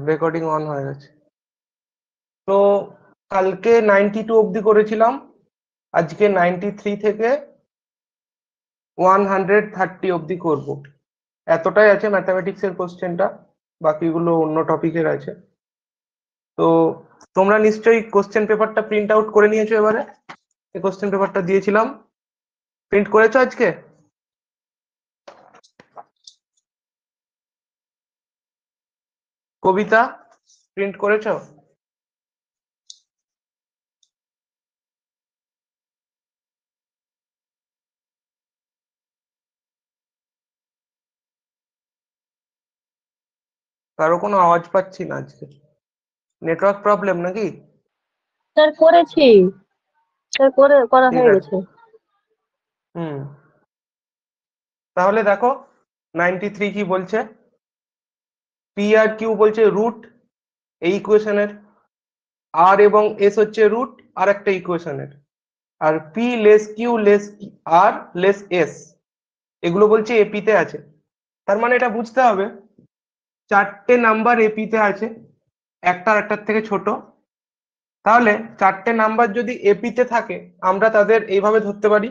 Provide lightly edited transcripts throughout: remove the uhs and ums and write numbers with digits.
Recording on হয়ে গেছে। তো কালকে 92 অবধি করেছিলাম, আজকে 93 থেকে 130 অবধি করব। এতটাই আছে ম্যাথামেটিক্স এর কোশ্চেনটা, বাকিগুলো অন্য টপিকের আছে। তো তোমরা নিশ্চয়ই কোশ্চেন পেপারটা প্রিন্ট আউট করে নিয়েছো। এবারে এই কোশ্চেন পেপারটা দিয়েছিলাম, প্রিন্ট করেছো আজকে? কবিতা প্রিন্ট করেছো? কারো কোনো আওয়াজ পাচ্ছি না আজকে, নেটওয়ার্ক প্রবলেম নাকি? স্যার করেছি, স্যার করা ঠিক হয়ে আছে। গেছে। তাহলে দেখো 93 কি বলছে। পি আর কিউ বলছে রুট এই ইকুয়েশনের, আর এবং এস হচ্ছে রুট আর একটা ইকুয়েশনের, আর পি লেস কিউ লেস আর লেস এস এগুলো বলছে এপিতে আছে। তার মানে এটা বুঝতে হবে চারটে নাম্বার এপিতে আছে, একটার থেকে ছোট। তাহলে চারটে নাম্বার যদি এপিতে থাকে আমরা তাদের এইভাবে ধরতে পারি: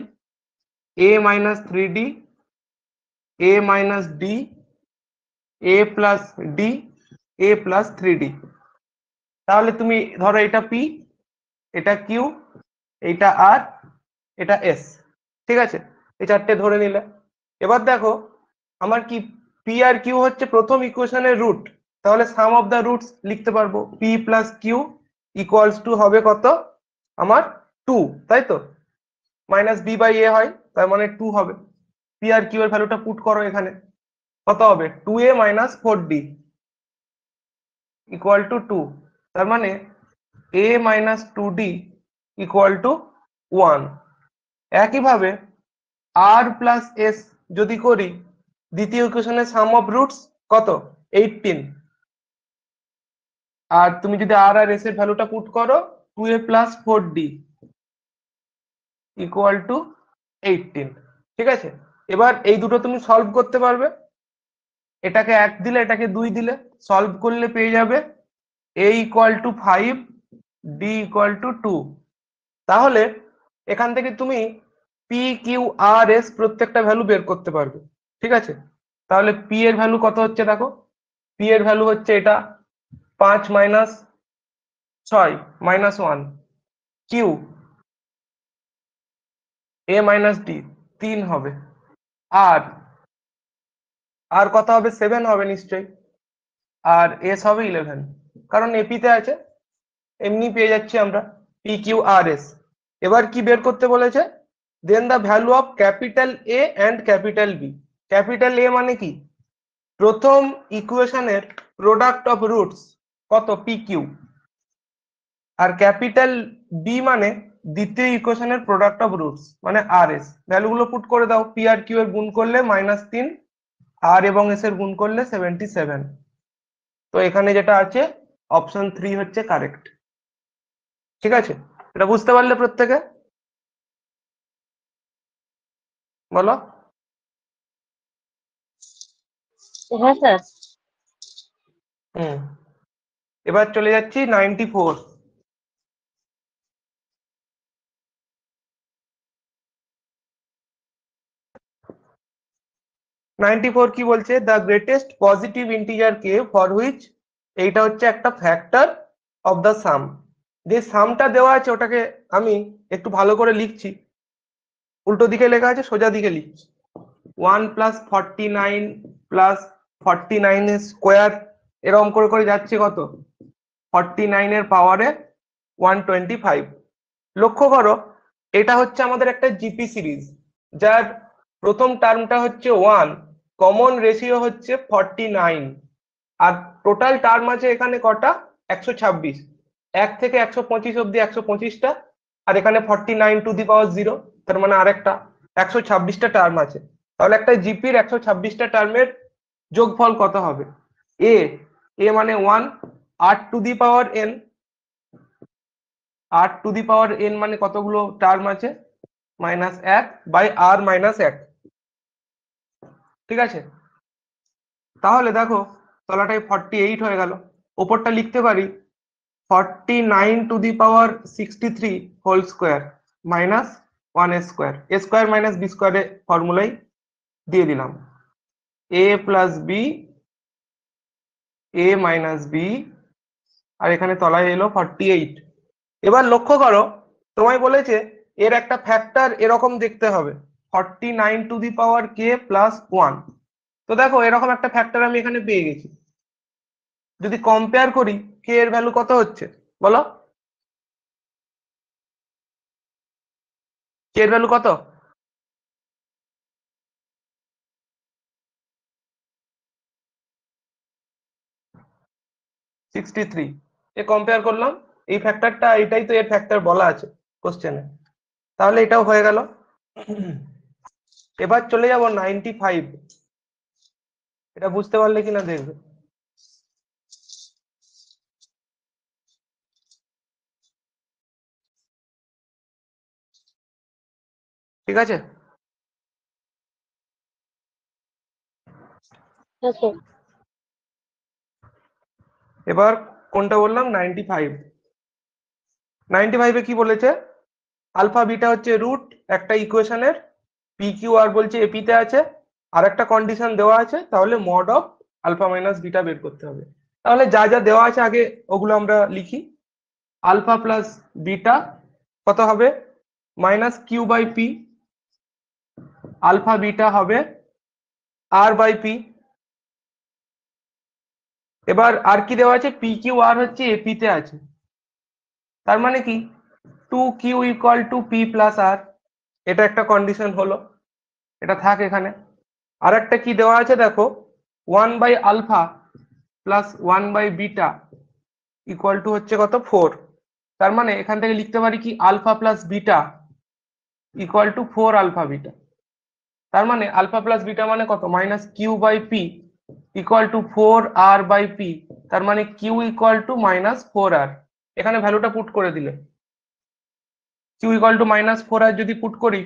এ মাইনাস 3D, এ মাইনাস ডি, এ প্লাস ডি, এ প্লাস 3D। তাহলে তুমি ধরো এটা পি, এটা কিউ, এটা আর, এটা এস। ঠিক আছে, এই চারটে ধরে নিলে। এবার দেখো আমার কি পি আর কিউ হচ্ছে প্রথম ইকুয়েশনের রুট, তাহলে সাম অফ দা রুটস লিখতে পারবো। P plus Q equals to হবে কত আমার 2, তাই তো? মাইনাস বি বাই এ হয়, তার মানে 2 হবে। পি আর কিউ এর ভ্যালুটা পুট করো এখানে, কত হবে 2a minus 4d equal to 2। তার মানে a minus 2d equal to 1। একইভাবে আর প্লাস এস যদি করি, দ্বিতীয় ইকুয়েশনের সাম অফ রুটস কত 18, আর তুমি যদি আর আর এস এর ভ্যালুটা পুট করো 2a plus 4d equal to 18। ঠিক আছে, এবার এই দুটো তুমি সলভ করতে পারবে। এটাকে 1 দিলে এটাকে 2 দিলে সলভ করলে পেয়ে যাবে a equal to 5, d equal to 2। তাহলে এখান থেকে তুমি পি কিউ আর এস প্রত্যেকটা ভ্যালু বের করতে পারবে। ঠিক আছে, তাহলে পি এর ভ্যালু কত হচ্ছে দেখো। পি এর ভ্যালু হচ্ছে এটা 5 মাইনাস 6 মাইনাস 1, কিউ এ মাইনাস ডি 3 হবে, আর আর কত হবে 7 হবে নিশ্চয়ই, আর এস হবে 11, কারণ এপিতে আছে, এমনি পেয়ে যাচ্ছি আমরা পি কিউ আর এস। এবার কি বের করতে বলেছে, then the value of capital A and capital B. Capital A মানে কি, প্রথম ইকুয়েশনের প্রোডাক্ট অফ রুটস কত পি কিউ, আর ক্যাপিটাল বি মানে দ্বিতীয় ইকুয়েশনের প্রোডাক্ট অফ রুটস মানে আর এস। ভ্যালুগুলো পুট করে দাও, পি আর কিউ এর গুণ করলে -3, আর এবং এস এর গুণ করলে 77। তো এখানে যেটা আছে অপশন 3 হচ্ছে কারেক্ট। ঠিক আছে, এটা বুঝতে পারলে প্রত্যেকে? বলো। হ্যাঁ স্যার। হুম, এবার চলে যাচ্ছি 94। 94 কি বলছে, the greatest positive integer K for which, এইটা হচ্ছে একটা ফ্যাক্টর অফ দ্য সাম। যে সামটা দেওয়া আছে ওটাকে আমি একটু ভালো করে লিখছি, উল্টো দিকে লেখা আছে সোজা দিকে লিখছি। 1 প্লাস 49 প্লাস 49 এর স্কোয়ার, এরকম করে করে যাচ্ছে কত 49 এর পাওয়ারে 125। লক্ষ্য করো এটা হচ্ছে আমাদের একটা জিপি সিরিজ, যার প্রথম টার্মটা হচ্ছে 1, কমন রেশিও হচ্ছে 49, আর টোটাল টার্ম আছে এখানে কটা 126। 1 থেকে 125 অব্দি 125টা, আর এখানে 49 টু দি পাওয়ার 0, তার মানে আরেকটা 126টা টার্ম আছে। তাহলে একটা জিপির 126টা টার্মের যোগফল কত হবে। এ এ মানে 1, 8 two the power N, 8 two the power N মানে কতগুলো টার্ম আছে -1 বাই আর -1। ঠিক আছে, তাহলে দেখো তলাটাই 48 হয়ে গেল। ওপরটা লিখতে পারি 49 to the power 63 whole square minus 1 square, square minus B স্কোয়ারে ফর্মুলাই দিয়ে দিলাম, a plus B, a minus B, আর এখানে তলায় এলো 48। এবার লক্ষ্য করো, তোমায় বলেছে এর একটা ফ্যাক্টর এরকম দেখতে হবে, 49 to the power k plus 1। তো দেখো এরকম একটা ফ্যাক্টর আমি এখানে পেয়ে গেছি। যদি কম্পেয়ার করি কে এর ভ্যালু কত হচ্ছে বলো, কে এর ভ্যালু কত? Sixty three. এ কম্পেয়ার করলাম, এই ফ্যাক্টরটা, এটাই তো এর ফ্যাক্টর বলা আছে কোশ্চেনে, তাহলে এটাও হয়ে গেল। এবার চলে যাব 95। এটা বুঝতে পারলে কিনা দেখবে। ঠিক আছে, হ্যাঁ স্যার। এবার কোনটা বললাম, 95। 95-এ কি বলেছে, আলফা বিটা হচ্ছে রুট একটা ইকুয়েশনের, পি কিউ আর বলছে এপিতে আছে, আর একটা কন্ডিশন দেওয়া আছে, তাহলে mod of alpha minus beta বের করতে হবে। তাহলে যা যা দেওয়া আছে আগে ওগুলো আমরা লিখি। আলফা প্লাস বিটা কত হবে, minus Q by P, alpha beta হবে আর বাই পি। এবার আর কি দেওয়া আছে, পি কিউ আর হচ্ছে এপিতে আছে, তার মানে কি 2q = p+r, এটা একটা কন্ডিশন হলো, এটা থাক এখানে। আর একটা কি দেওয়া আছে দেখো, 1/α প্লাস 1/β হচ্ছে কত 4। তার মানে এখান থেকে লিখতে পারি কি alpha plus beta =4 alpha beta. তার মানে আলফা প্লাস বিটা মানে কত, minus Q by P =4r/p। তার মানে কিউ -4r। এখানে ভ্যালুটা পুট করে দিলে, কিউ -4r যদি পুট করি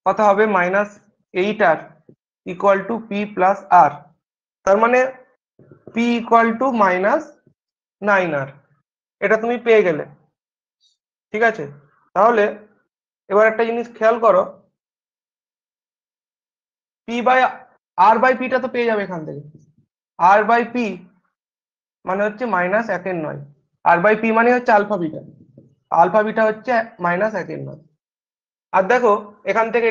কত হবে, -8r =p+r। তার মানে p -9r। এটা তুমি পেয়ে গেলে। ঠিক আছে, তাহলে এবার একটা জিনিস খেয়াল করো, পি বাই আর বাই পিটা তো পেয়ে যাবে এখান থেকে, আর বাই পি মানে হচ্ছে -1/9, আর বাই পি মানে হচ্ছে আলফা বিটা, আলফা বিটা হচ্ছে -1/9। আর দেখো এখান থেকে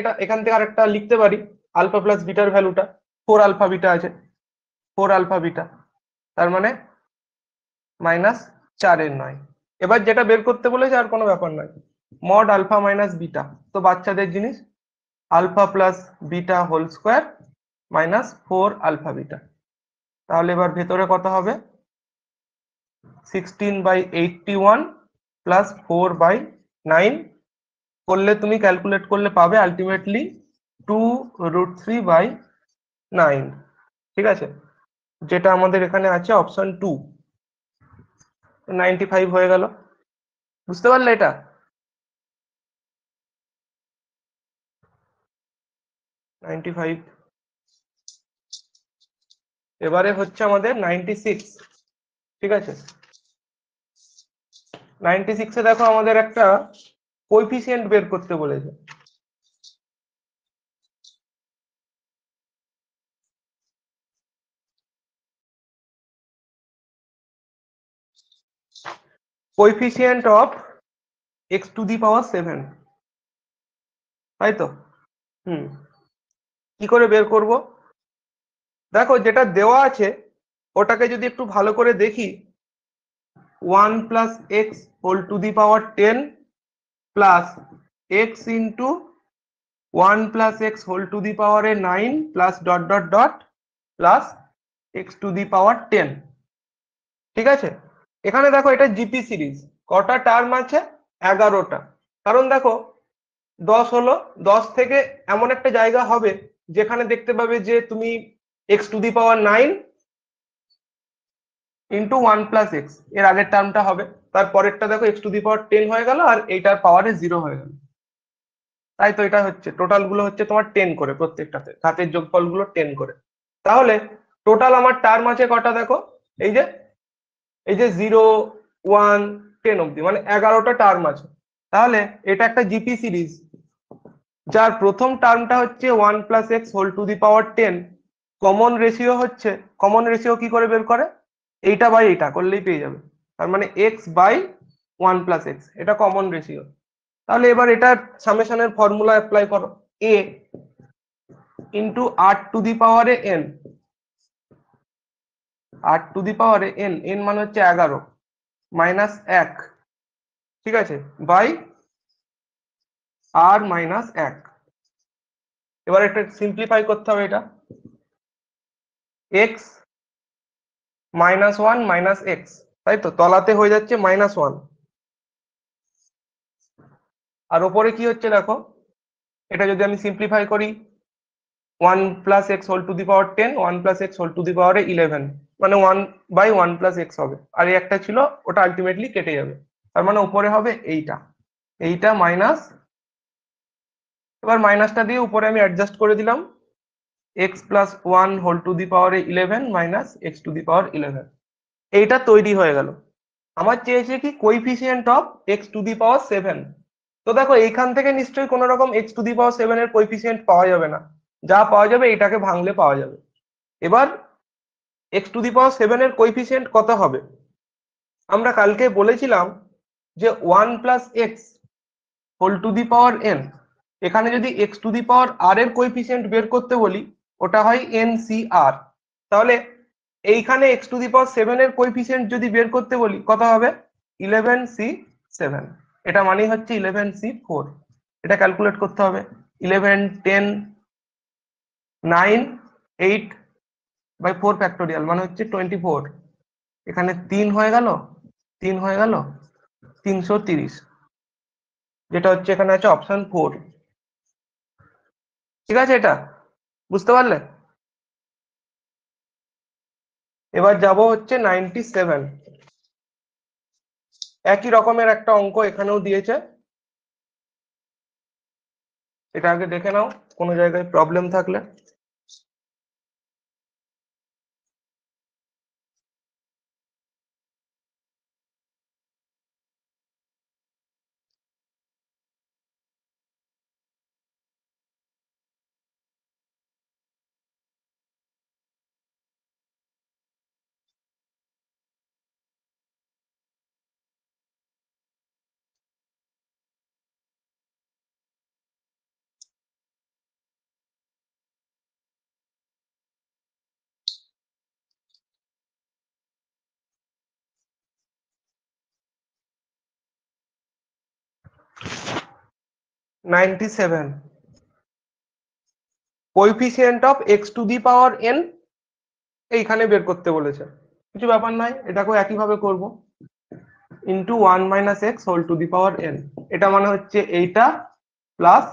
আরেকটা লিখতে পারি, আলফা প্লাস বিটার ভ্যালুটা 4 আলফা বিটা আছে, 4 আলফা বিটা, তার মানে -4/9। এবার যেটা বের করতে বলেছে আর কোনো ব্যাপার নয়, মড আলফা মাইনাস বিটা, তো বাচ্চাদের জিনিস, alpha plus beta whole square minus 4 alpha beta. তাহলে এবার ভেতরে কত হবে, 16/81 প্লাস 4/9 করলে তুমি ক্যালকুলেট করলে পাবে আলটিমেটলি 2√3/9। ঠিক আছে, যেটা আমাদের এখানে আছে অপশন 2। 95 হয়ে গেল, বুঝতে পারলে এটা? এবারে হচ্ছে আমাদের 96। ঠিক আছে, 96-এ দেখো আমাদের একটা কোএফিসিয়েন্ট বের করতে বলেছে। কোএফিসিয়েন্ট অফ x⁴, তাই তো? কি করে বের করব, দেখো যেটা দেওয়া আছে ওটাকে যদি একটু ভালো করে দেখি, 1 + x⁴ plus x into 1 + x⁴ 9 plus dot dot dot plus x⁴ 10। ঠিক আছে, এখানে দেখো এটা জিপি সিরিজ, কটা টার্ম আছে, 11টা। কারণ দেখো 10 হলো, 10 থেকে এমন একটা জায়গা হবে যেখানে দেখতে পাবে যে তুমি x⁴ 9 ইন্টু 1 + x, এর আগের টার্মটা হবে, তারপরেরটা দেখো x⁴ 10 হয়ে গেল, আর এইটার পাওয়ারে 0 হয়ে গেল। তাই তো এটা হচ্ছে টোটাল গুলো হচ্ছে তোমার 10 করে, প্রত্যেকটাতে ঘাতের যোগফল গুলো 10 করে। তাহলে টোটাল আমার টার্ম আছে কটা দেখো, এই যে 0 1 10 অব্দি, মানে 11টা টার্ম আছে। তাহলে এটা একটা জিপি সিরিজ, যার প্রথম টার্মটা হচ্ছে 1 plus x whole to the power 10। Common ratio হচ্ছে, কমন রেশিও কি করে বের করে, এইটা বাই এইটা করলেই পেয়ে যাবে। তার মানে এক্স বাই 1 প্লাস এক্স, এটা কমন রেশিও। তাহলে এবার এটার সামেশনের ফর্মুলা অ্যাপ্লাই করো, এ ইন্টু আর টু দি পাওয়ারে এন, আর টু দি পাওয়ারে এন, এন মানে হচ্ছে 11 মাইনাস 1, ঠিক আছে, বাই আর মাইনাস 1। এবার একটা সিম্পলিফাই করতে হবে, এটা এক্স মাইনাস 1 মাইনাস এক্স, তাই তো, তলাতে হয়ে যাচ্ছে -1, আর ওপরে কি হচ্ছে দেখো, এটা যদি আমি সিম্পলিফাই করি 1 plus x whole to the power 10, 1 plus x whole to the power 11, মানে 1 বাই 1 প্লাস এক্স হবে, আর এই একটা ছিল ওটা আলটিমেটলি কেটে যাবে। তার মানে উপরে হবে এইটা, এইটা মাইনাস, এবার মাইনাসটা দিয়ে উপরে আমি অ্যাডজাস্ট করে দিলাম X plus 1 whole to the power 11 minus X to the power 11, এইটা তৈরি হয়ে গেল। আমার চেয়েছে কি coefficient of x to the power 7। তো দেখো এইখান থেকে নিশ্চয়ই কোনো রকম এক্স টু দি পাওয়ার 7 এর কোইফিসিয়েন্ট পাওয়া যাবে না, যা পাওয়া যাবে এটাকে ভাঙলে পাওয়া যাবে। এবার এক্স টু দি পাওয়ার 7 এর কোইফিসিয়েন্ট কত হবে, আমরা কালকে বলেছিলাম যে 1 plus x whole to the power n, এখানে যদি এক্স টু দি পাওয়ার আর এর কোইফিসিয়েন্ট বের করতে বলি ওটা হয় এন সি আর। তাহলে এইখানে এক্স টু দি পাওয়ার 7 এর কোইফিসিয়েন্ট যদি বের করতে বলি কত হবে, 11c7, এটা মানেই হচ্ছে 11c4। এটা ক্যালকুলেট করতে হবে, 11 10 9 8 বাই 4 ফ্যাক্টোরিয়াল মানে হচ্ছে 24, এখানে 3 হয়ে গেল, 3 হয়ে গেল 330, যেটা হচ্ছে এখানে আছে অপশন 4। ঠিক আছে, এটা বুঝতে পারলে। এবার যাব হচ্ছে 97, একই রকমের একটা অঙ্ক এখানেও দিয়েছে, এটা আগে দেখে নাও কোনো জায়গায় প্রবলেম থাকলে। Ninety seven, coefficient of x to the power N এইখানে বের করতে বলেছে, কিছু ব্যাপার নয়, এটাকেও একইভাবে করব, into 1 minus x whole to the power n, এটা মানে হচ্ছে এইটা প্লাস,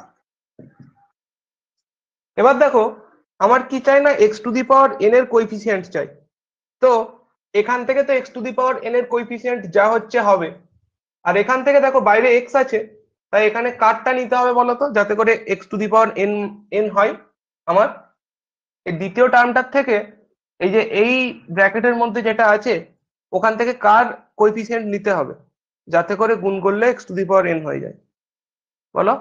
এবার দেখো আমার কি চাই না, x to the power n এর কোইফিসিয়েন্ট চাই। তো এখান থেকে তো x to the power n এর কোইফিসিয়েন্ট যা হচ্ছে হবে, আর এখান থেকে দেখো বাইরে এক্স আছে, তাই এখানে কারটা নিতে হবে বলতো, যাতে করে x to the power N N হয় আমার। এই দ্বিতীয় টার্মটার থেকে এই যে এই ব্র্যাকেটের মধ্যে যেটা আছে ওখান থেকে কার কোইফিসিয়েন্ট নিতে হবে, যাতে করে গুণ করলে x to the power n হয়ে যায়, বলো।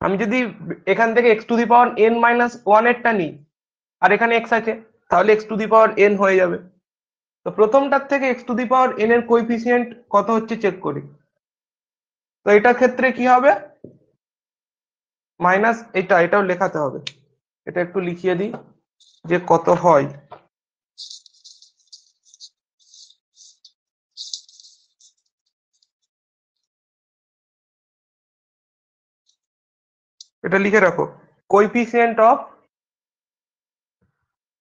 আমি যদি এখান থেকে x to the power n minus one এরটা নিই, আর এখানে এক্স আছে, তাহলে x to the power n হয়ে যাবে। তো প্রথমটার থেকে x to the power n এর কোইফিসিয়েন্ট কত হচ্ছে চেক করি। তো এটার ক্ষেত্রে কি হবে, মাইনাস এটাও লেখাতে হবে, এটা একটু লিখিয়ে দিই যে কত হয়। এটা লিখে রাখো, coefficient of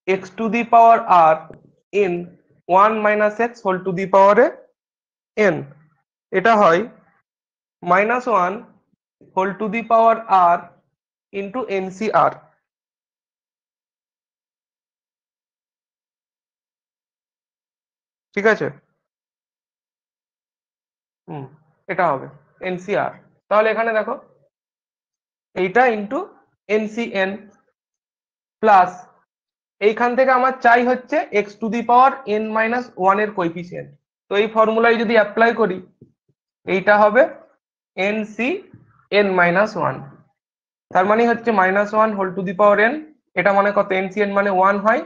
x to the power r in 1 minus x whole to the পাওয়ারে এন, এটা হয় -1 whole to the power r into n C r. ঠিক আছে, এটা হবে। এনসিআর। তাহলে এখানে দেখো এইটা ইন্টু এনসিএন প্লাস এইখান থেকে আমার চাই হচ্ছে x to the power n minus one এর কোইফিসিয়েন্ট। তো এই ফর্মুলায় যদি অ্যাপ্লাই করি এইটা হবে n C n minus one, তার মানে হচ্ছে minus one whole to the power n, এটা মানে কত, এন সি এন মানে ওয়ান হয়,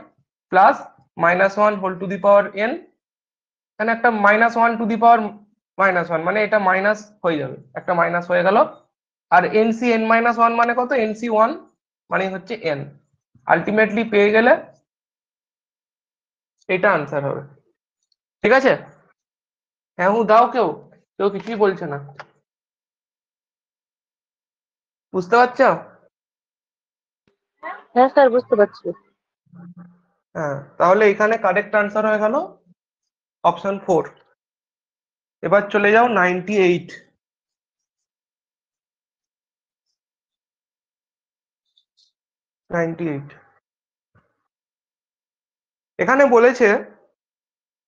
plus minus one whole to the power n, এখানে একটা minus one to the power minus one, মানে এটা মাইনাস হয়ে যাবে, একটা মাইনাস হয়ে গেল। আর n C n minus one মানে কত, এন সি ওয়ান মানে হচ্ছে এন। আলটিমেটলি পেয়ে গেলে এটা আনসার হবে। ঠিক আছে, হ্যাঁ হু দাও, কেউ কেউ কিছুই বলছে না, বুঝতে পারছো? হ্যাঁ স্যার, বুঝতে পারছি। হ্যাঁ, তাহলে এখানে কারেক্ট আনসার হয়ে গেল অপশন 4। এবার চলে যাও 98। 98 এখানে বলেছে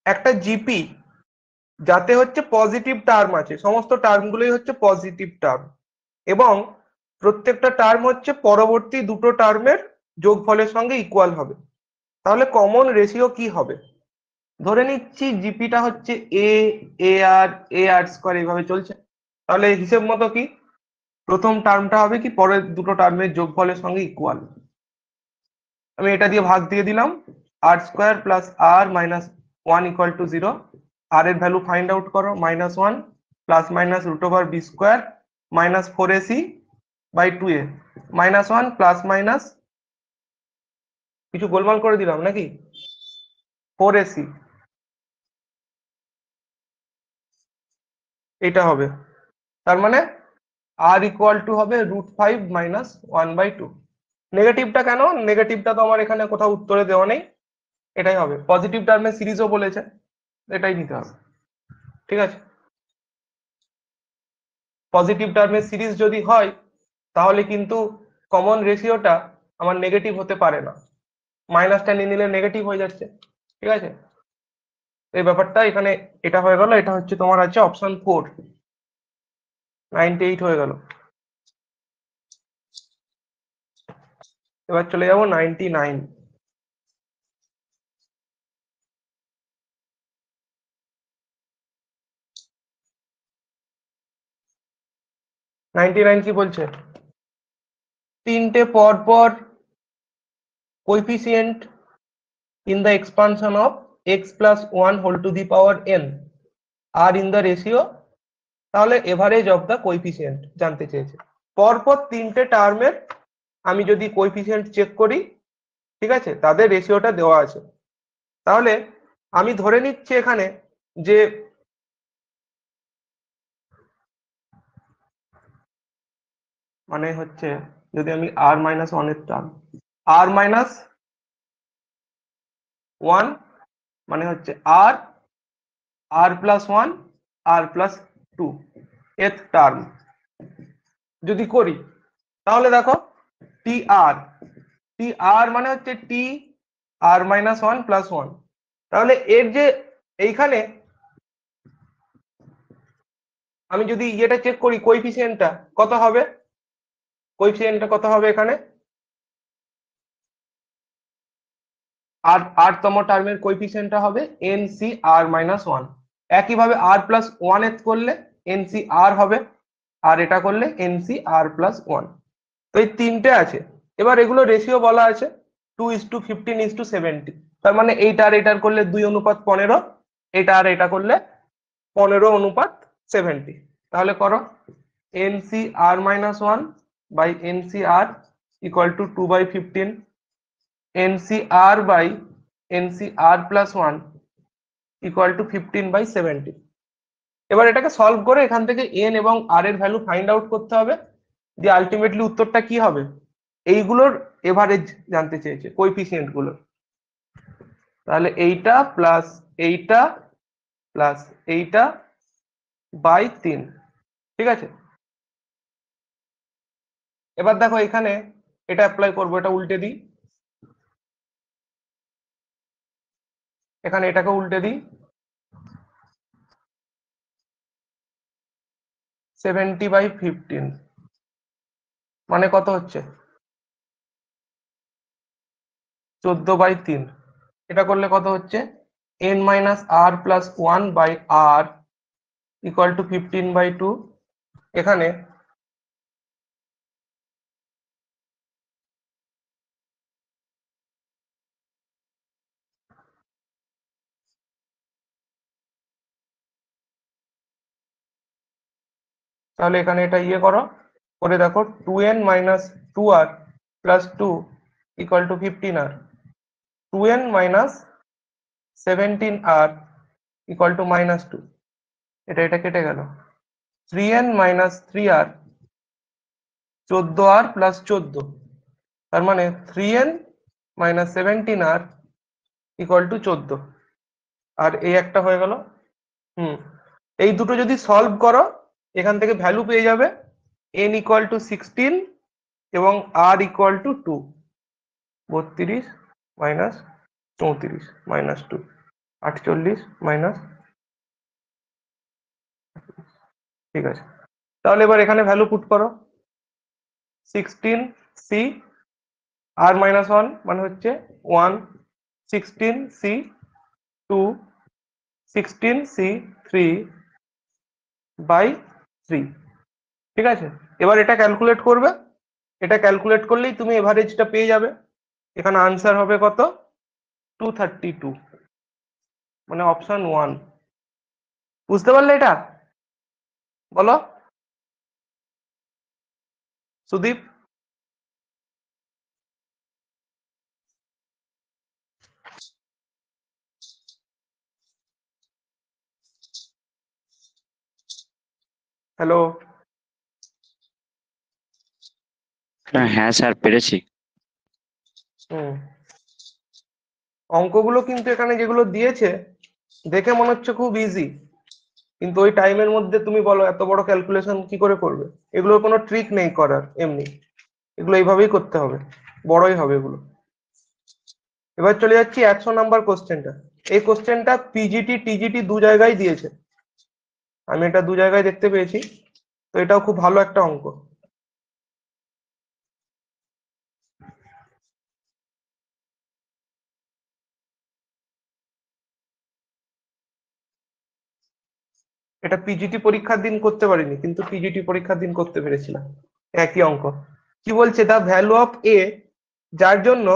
একটা জিপি যাতে হচ্ছে পজিটিভ টার্ম আছে, সমস্ত টার্মগুলোই হচ্ছে পজিটিভ টার্ম, এবং প্রত্যেকটা টার্ম হচ্ছে পরবর্তী দুটো টার্মের যোগফলের সঙ্গে ইকুয়াল হবে, তাহলে কমন রেশিও কি হবে? ধরে নিচ্ছি জিপিটা হচ্ছে এ, এ আর, এ আর স্কোয়ার এইভাবে চলছে, তাহলে হিসেব মতো কি প্রথম টার্মটা হবে কি পরের দুটো টার্মের যোগফলের সঙ্গে ইকুয়াল। আমি এটা দিয়ে ভাগ দিয়ে দিলাম, r square plus r minus one equal to zero. R এর ভ্যালু ফাইন্ড আউট করো, minus one plus minus root over b square minus four ac by two a, minus one plus minus কিছু গোলমাল করে দিলাম নাকি, four AC, এটা হবে। তার মানে আর ইকুয়াল টু হবে root five minus one by two. নেগেটিভটা কেন, নেগেটিভটা তো আমার এখানে কোথাও উত্তরে দেওয়া নেই, এটাই হবে। পজিটিভ টার্মের সিরিজও বলেছে, এটাই নিতে হবে। ঠিক আছে, পজিটিভ টার্মের সিরিজ যদি হয় তাহলে কিন্তু কমন রেশিওটা আমার নেগেটিভ হতে পারে না, মাইনাসটা নিয়ে নিলে নেগেটিভ হয়ে যাচ্ছে। ঠিক আছে, এই ব্যাপারটা এখানে এটা হয়ে গেল, এটা হচ্ছে তোমার আছে অপশন 4। 98 হয়ে গেল। এবার চলে যাবো 99। 99 কি বলছে, তিনটে পরপর coefficient in the expansion of x plus 1 whole to the power n are in the ratio, তাহলে এভারেজ অফ দা কোএফিসিয়েন্ট জানতে চেয়েছে। পরপর তিনটে টার্মের আমি যদি কোএফিসিয়েন্ট চেক করি, ঠিক আছে, তাদের রেশিওটা দেওয়া আছে, তাহলে আমি ধরে নিচ্ছি এখানে যে মানে হচ্ছে যদি আমি আর মাইনাস ওয়ানের টার্ম, আর মাইনাস ওয়ান মানে হচ্ছে আর, আর প্লাস ওয়ান, আর প্লাস টু এর টার্ম যদি করি, তাহলে দেখো টি আর, টি আর মানে হচ্ছে টি আর মাইনাস ওয়ান প্লাস ওয়ান, তাহলে এর যে এইখানে আমি যদি ইয়েটা চেক করি কোএফিসিয়েন্টটা কত হবে, কোএফিসিয়েন্টটা কত হবে এখানে, আর আরতম টার্মের কোএফিসিয়েন্টটা হবে n C r minus one. একইভাবে আর প্লাস ওয়ান এর করলে এন সি আর হবে, আর এটা করলে N C r plus one. তো এই তিনটে আছে, এবার এগুলো রেশিও বলা আছে 2:15:70, তার মানে এইটা আর এটার করলে 2:15, এটা আর এটা করলে 15:70। তাহলে করো n C r minus one by n C r equal to 2/15, n C r by n C r plus one equal to 15/70। এবার এটাকে সলভ করে এখান থেকে এন এবং আর এর ভ্যালু ফাইন্ড আউট করতে হবে, দিয়ে আলটিমেটলি উত্তরটা কি হবে, এইগুলোর এভারেজ জানতে চেয়েছে কোএফিসিয়েন্ট গুলো, তাহলে এইটা প্লাস এইটা প্লাস এইটা বাই 3। ঠিক আছে, এবার দেখো এখানে এটা অ্যাপ্লাই করবো, এটা উল্টে দিই, এখানে এটাকে উল্টে দিই, 70/15 মানে কত হচ্ছে 14/3। এটা করলে কত হচ্ছে n-r+1/r ইকুয়াল টু 15/2। এখানে তাহলে এখানে এটা ইয়ে করো, করে দেখো 2n-2r + 2 equal to 15r, 2n-17r equal to -2। এটা কেটে গেল। 3n-3r 14r + 14, তার মানে 3n-17r ইকুয়াল টু 14। আর এই একটা হয়ে গেল। এই দুটো যদি সলভ করো এখান থেকে ভ্যালু পেয়ে যাবে n ইকুয়াল টু 16 এবং r equal to 2। 32 minus 34 minus 2, 48 minus. ঠিক আছে, তাহলে এবার এখানে ভ্যালু পুট করো। 16c r মাইনাস 1 মানে হচ্ছে 1, 16c 2, 16c 3/3। ঠিক আছে, এবার এটা ক্যালকুলেট করবে। এটা ক্যালকুলেট করলেই তুমি এভারেজটা পেয়ে যাবে। এখানে আনসার হবে কত 232, মানে অপশন 1। বুঝতে পারলে এটা? বলো সুদীপ। হ্যালো। হ্যাঁ স্যার, পেরেছি। হুম, অঙ্কগুলো কিন্তু এখানে যেগুলো দিয়েছে দেখে মনে হচ্ছে খুব ইজি, কিন্তু ওই টাইমের মধ্যে তুমি বলো এত বড় ক্যালকুলেশন কি করে করবে? এগুলোর কোনো ট্রিক নেই করার, এমনি এগুলো এইভাবেই করতে হবে, বড়ই হবে এগুলো। এবার চলে যাচ্ছি 100 নাম্বার কোশ্চেনটা। এই কোশ্চেনটা পিজিটি টিজিটি দু জায়গায় দিয়েছে, আমি এটা দু জায়গায় দেখতে পেয়েছি, তো এটাও খুব ভালো একটা অঙ্ক। এটা পিজিটি পরীক্ষার দিন করতে পারিনি, কিন্তু টিজিটি পরীক্ষার দিন করতে পেরেছিলাম। একই অঙ্ক। কি বলছে, দা ভ্যালু অফ এ, যার জন্য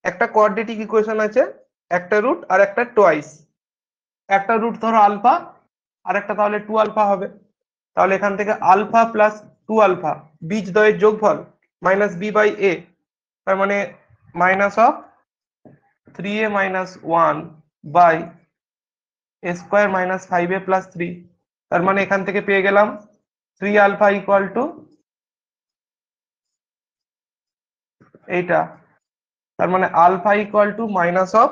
একটা কোয়াড্রেটিক ইকুয়েশন আছে, একটা রুট আর একটা টোয়াইস। একটা রুট ধরো আলফা, আর একটা তাহলে 2α হবে। তাহলে এখান থেকে আলফা প্লাস 2α বীজদ্বয়ের যোগফল মাইনাস b/a, তার মানে মাইনাস অফ 3a-1/a² - 5a+3। তার মানে এখান থেকে পেয়ে গেলাম 3α ইকুয়াল টু এইটা, তার মানে alpha equal to minus of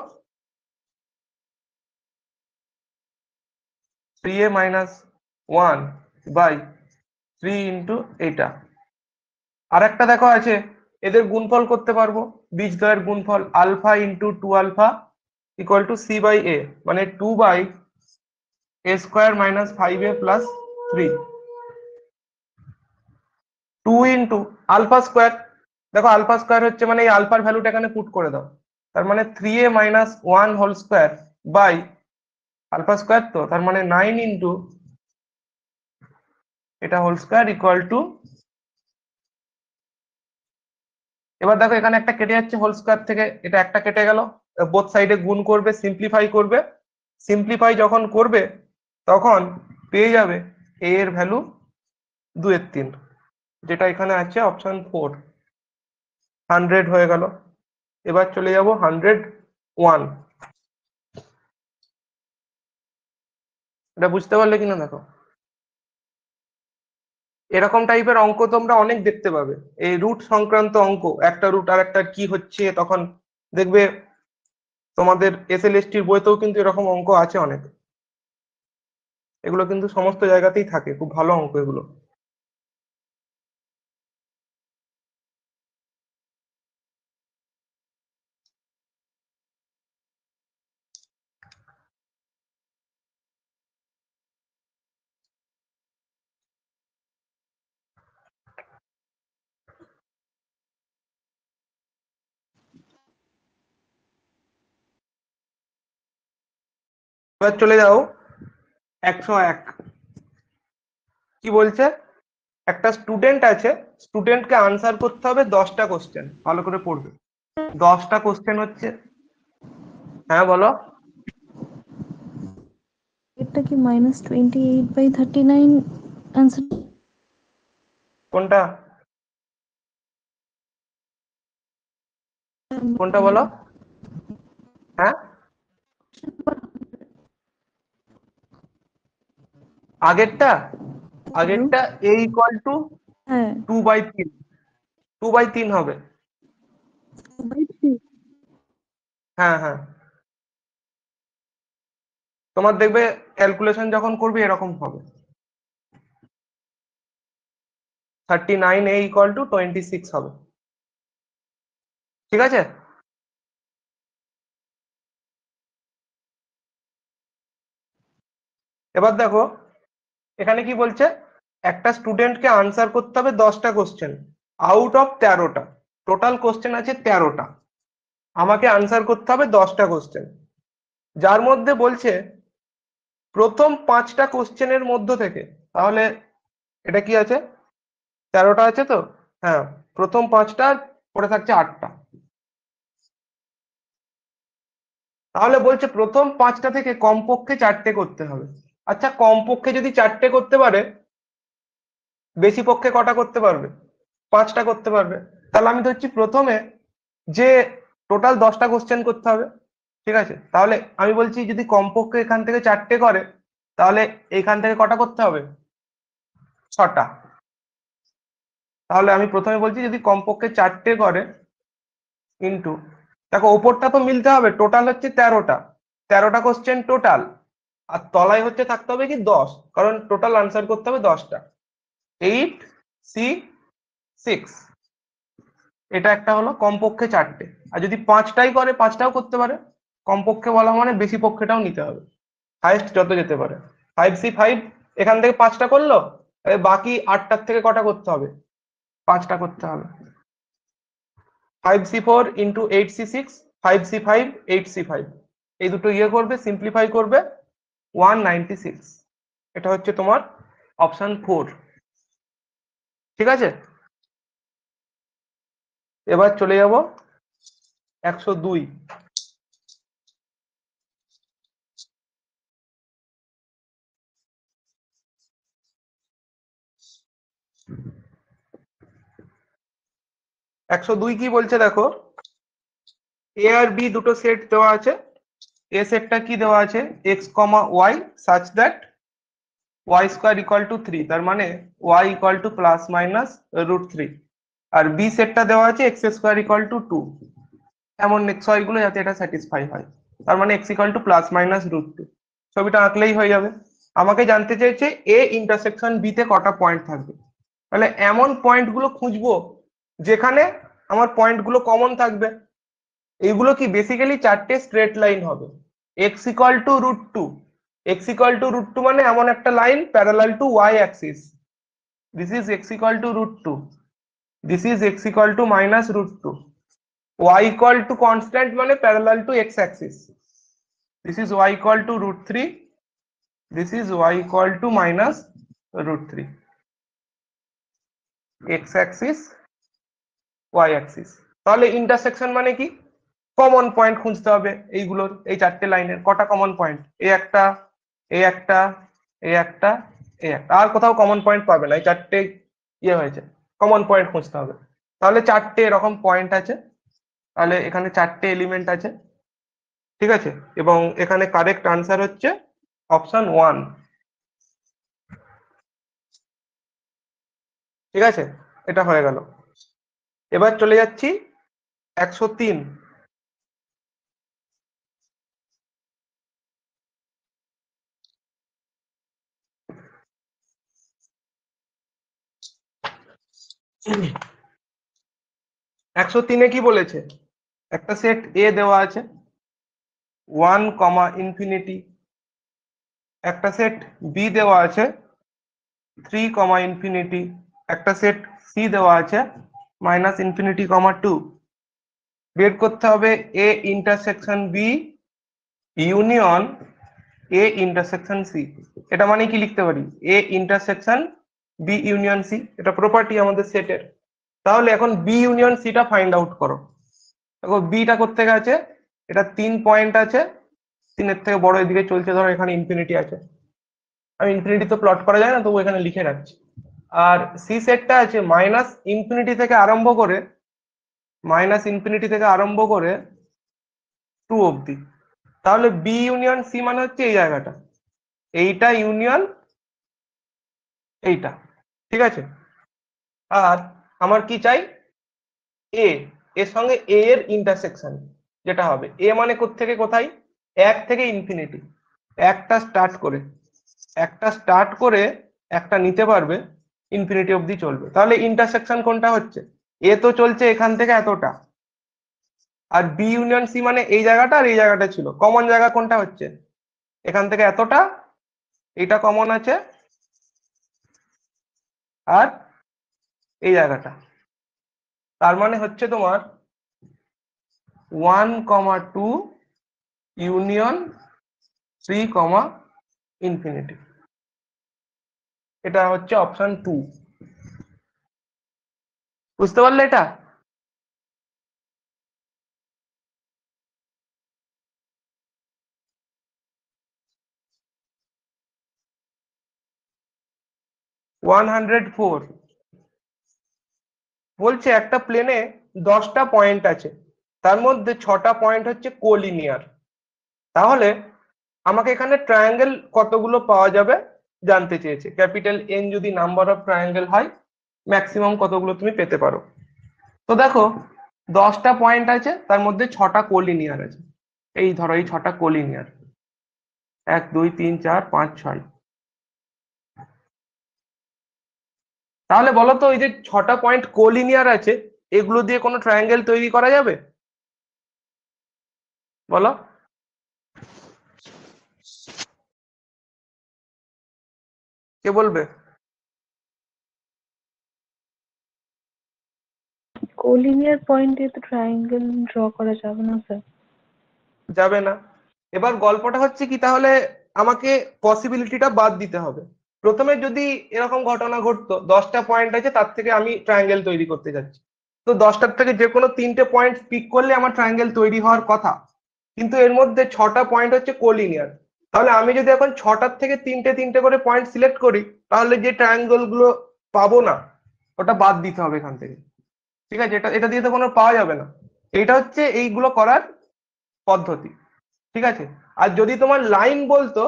3a-1/3 into এইটা। আর একটা দেখো আছে, এদের গুণফল করতে পারবো, বীজদ্বয়ের গুণফল alpha into 2α equal to c/a, মানে 2/a² - 5a+3। 2 into alpha square, দেখো আলফা স্কোয়ার হচ্ছে মানে এই আলফার ভ্যালুটা এখানে পুট করে দাও, তার মানে 3a-1 whole square by alpha square, তো তার মানে 9 ইন্টু এটা হোল স্কোয়ার ইকুয়াল টু। এবার দেখো এখানে একটা কেটে যাচ্ছে হোল স্কোয়ার থেকে, এটা একটা কেটে গেল, বোথ সাইডে গুণ করবে, সিম্পলিফাই করবে। সিম্পলিফাই যখন করবে তখন পেয়ে যাবে a এর ভ্যালু 2/3, যেটা এখানে আছে অপশন 4। 100 হয়ে গেল। এবার চলে যাব 101। এটা বুঝতে পারলে কিনা দেখো। এরকম টাইপের অঙ্ক তোমরা অনেক দেখতে পাবে, এই রুট সংক্রান্ত অঙ্ক, একটা রুট আর একটা কি হচ্ছে, তখন দেখবে তোমাদের এসএলএসটির বইতেও কিন্তু এরকম অঙ্ক আছে অনেক। এগুলো কিন্তু সমস্ত জায়গাতেই থাকে, খুব ভালো অঙ্ক এগুলো। এবার চলে যাও 101। কি বলছে, একটা স্টুডেন্ট আছে, স্টুডেন্টকে আনসার করতে হবে 10টা কোশ্চেন, ভালো করে পড়বে। 10টা কোশ্চেন হচ্ছে, হ্যাঁ বলো। এটা কি -28/39 आंसर? কোনটা কোনটা বলো, হ্যাঁ আগেরটা, আগেরটা a ইকুয়াল টু হ্যাঁ 2/3, 2/3 হবে। 2/3। হ্যাঁ হ্যাঁ, তোমার দেখবে ক্যালকুলেশন যখন করবে এরকম হবে, 39 a ইকুয়াল টু 26 হবে। ঠিক আছে, এবার দেখো এখানে কি বলছে, একটা স্টুডেন্টকে আনসার করতে হবে 10টা কোশ্চেন আউট অফ 13টা, টোটাল কোশ্চেন আছে 13টা, আমাকে আনসার করতে হবে 10টা কোশ্চেন, যার মধ্যে বলছে প্রথম 5টা কোশ্চেনের মধ্য থেকে, তাহলে এটা কি আছে, 13টা আছে তো, হ্যাঁ প্রথম 5টা, পরে থাকছে 8টা, তাহলে বলছে প্রথম 5টা থেকে কমপক্ষে 4টে করতে হবে। আচ্ছা কমপক্ষে যদি 4টে করতে পারে, বেশি পক্ষে কটা করতে পারবে, 5টা করতে পারবে, তাহলে আমি ধরছি প্রথমে যে টোটাল 10টা কোশ্চেন করতে হবে। ঠিক আছে, তাহলে আমি বলছি যদি কমপক্ষে এখান থেকে 4টে করে, তাহলে এখান থেকে কটা করতে হবে, 6টা। তাহলে আমি প্রথমে বলছি যদি কমপক্ষে 4টে করে ইন্টু, দেখো ওপরটা তো মিলতে হবে, টোটাল হচ্ছে 13টা, 13টা কোশ্চেন টোটাল, আর তলায় হচ্ছে থাকতে হবে কি 10, কারণ টোটাল আনসার করতে হবে 10টা, 8 C 6, এটা একটা হলো কমপক্ষে 4টে। আর যদি 5টাই করে 5টাও করতে পারে, কমপক্ষে বলা মানে বেশি পক্ষেটাও নিতে হবে, হাইয়েস্ট যত যেতে পারে। 5C 5, এখান থেকে 5টা করলো, বাকি 8টার থেকে কটা করতে হবে, 5টা করতে হবে। 5C 4 into 8C 6, 5C 5, 8C 5, এই দুটো ইয়ে করবে, সিম্পলিফাই করবে, 196, এটা হচ্ছে তোমার অপশন 4। ঠিক আছে, এবার চলে যাব 102। একশো দুই কি বলছে দেখো, এ আর বি দুটো সেট দেওয়া আছে, এ সেটটা কি দেওয়া আছে, x comma y such that y square equal to 3, তার মানে y equal to plus minus √3, আর বি সেটটা দেওয়া আছে এক্স স্কোয়ার ইকুয়াল টু 2, এমন এক্স ওয়াই গুলো যাতে এটা স্যাটিসফাই হয়, তার মানে x equal to plus minus √2, ছবিটা আঁকলেই হয়ে যাবে। আমাকে জানতে চেয়েছে এ ইন্টারসেকশন বি তে কটা পয়েন্ট থাকবে, তাহলে এমন পয়েন্ট গুলো খুঁজবো যেখানে আমার পয়েন্ট গুলো কমন থাকবে। এইগুলো কি বেসিক্যালি 4টে স্ট্রেট লাইন হবে, x equal to √2, x equal to √2 মানে এমন একটা line parallel to y axis, this is x equal to √2, this is x equal to minus √2, y equal to constant মানে parallel to x axis, this is y equal to √3, this is y equal to minus √3, x axis y axis। তাহলে intersection মানে কি, common point খুঁজতে হবে এইগুলোর, এই 4টে লাইনের কটা কমন পয়েন্ট, এই একটা, এই একটা, এই একটা, এই একটা, আর কোথাও কমন পয়েন্ট পাবে না, এই 4টে ইয়ে হয়েছে, কমন পয়েন্ট খুঁজতে হবে। তাহলে 4টে এরকম পয়েন্ট আছে, তাহলে এখানে 4টে এলিমেন্ট আছে। ঠিক আছে, এবং এখানে কারেক্ট আনসার হচ্ছে অপশন 1। ঠিক আছে, এটা হয়ে গেল। এবার চলে যাচ্ছি 103। একশো তিনে কি বলেছে, একটা সেট এ দেওয়া আছে 1, একটা সেট বি দেওয়া আছে 3, একটা সেট সি দেওয়া আছে -∞, 2 বের করতে হবে A intersection B union A intersection C. এটা মানে কি লিখতে পারি, A intersection B union C, এটা প্রপার্টি আমাদের সেটের। তাহলে এখন বি ইউনিয়ন সিটা ফাইন্ড আউট করো। দেখো বিটা করতে গেছে, এটা 3 পয়েন্ট আছে, 3-এর থেকে বড় এদিকে চলছে, ধরো এখানে ইনফিনিটি আছে, আমি ইনফিনিটি তো প্লট করা যায় না, তবু এখানে লিখে রাখছি। আর সি সেটটা আছে মাইনাস ইনফিনিটি থেকে আরম্ভ করে 2 অবধি। তাহলে বি ইউনিয়ন সি মানে হচ্ছে এই জায়গাটা, এইটা ইউনিয়ন এইটা, ঠিক আছে। আর আমার কি চাই, এ এর সঙ্গে এ এর ইন্টারসেকশন যেটা হবে, এ মানে কোত্থেকে কোথায়, 1 থেকে ইনফিনিটি, একটা স্টার্ট করে একটা নিতে পারবে, ইনফিনিটি অবধি চলবে। তাহলে ইন্টারসেকশন কোনটা হচ্ছে, এ তো চলছে এখান থেকে এতটা, আর বি ইউনিয়ন সি মানে এই জায়গাটা আর এই জায়গাটা ছিল, কমন জায়গা কোনটা হচ্ছে, এখান থেকে এতটা, এটা কমন আছে, আর এই জায়গাটা। তার মানে হচ্ছে তোমার 1,2 ইউনিয়ন 3, ইনফিনিটি। এটা হচ্ছে অপশন 2। বুঝতে পারলে এটা? ওয়ান 104 বলছে একটা প্লেনে 10টা পয়েন্ট আছে, তার মধ্যে 6টা পয়েন্ট হচ্ছে কোলিনিয়ার। তাহলে আমাকে এখানে ট্রায়াঙ্গেল কতগুলো পাওয়া যাবে জানতে চেয়েছে। ক্যাপিটাল এন যদি নাম্বার অফ ট্রায়াঙ্গেল হয়, ম্যাক্সিমাম কতগুলো তুমি পেতে পারো। তো দেখো 10টা পয়েন্ট আছে, তার মধ্যে 6টা কোলিনিয়ার আছে। এই ধরো এই 6টা কোলিনিয়ার, 1 2 3 4 5 6। তাহলে বলো তো, এই যে 6টা পয়েন্ট কোলিনিয়ার আছে, এগুলো দিয়ে কোনো ট্রায়াঙ্গেল তৈরি করা যাবে? বলো। কে বলবে? কোলিনিয়ার পয়েন্ট দিয়ে তো ট্রায়াঙ্গেল ড্র করা যাবে না স্যার। যাবে না। এবার গল্পটা হচ্ছে কি, তাহলে আমাকে পসিবিলিটিটা বাদ দিতে হবে। প্রথমে যদি এরকম ঘটনা ঘটতো, 10টা পয়েন্ট আছে, তার থেকে আমি ট্রায়াঙ্গেল তৈরি করতে যাচ্ছি, তো 10টার থেকে যে কোনো 3টে পয়েন্ট পিক করলে আমার ট্রায়াঙ্গেল তৈরি হওয়ার কথা। কিন্তু এর মধ্যে 6টা পয়েন্ট হচ্ছে কোলিনিয়ার। তাহলে আমি যদি এখন 6টার থেকে 3টে করে পয়েন্ট সিলেক্ট করি, তাহলে যে ট্রায়াঙ্গেল গুলো পাবো না, ওটা বাদ দিতে হবে এখান থেকে। ঠিক আছে, এটা এটা দিয়ে তো কোনো পাওয়া যাবে না। এটা হচ্ছে এইগুলো করার পদ্ধতি, ঠিক আছে। আর যদি তোমার লাইন বলতো,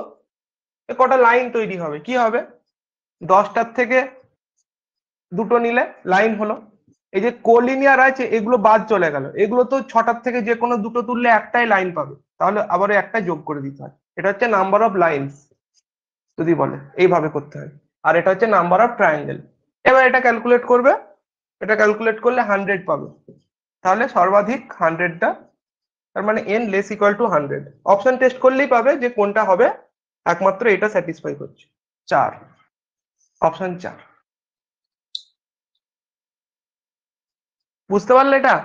কটা লাইন তৈরি হবে, কি হবে, 10টার থেকে 2টো নিলে লাইন হলো। এই যে কোলিনিয়ার আছে এগুলো বাদ চলে গেল, এগুলো তো 6টার থেকে যে কোনো 2টো তুললে একটাই লাইন পাবে, তাহলে আবার একটা যোগ করে দিতে হয়। এটা হচ্ছে নাম্বার অফ লাইনস যদি বলে, এইভাবে করতে হয়। আর এটা হচ্ছে নাম্বার অফ ট্রায়াঙ্গেল। এবার এটা ক্যালকুলেট করবে, এটা ক্যালকুলেট করলে 100 পাবে। তাহলে সর্বাধিক 100টা, তার মানে n less equal to 100। Option test করলেই পাবে যে কোনটা হবে, একমাত্র এটা স্যাটিসফাই করছে। 4, অপশন 4। বুঝতে পারলে এটা?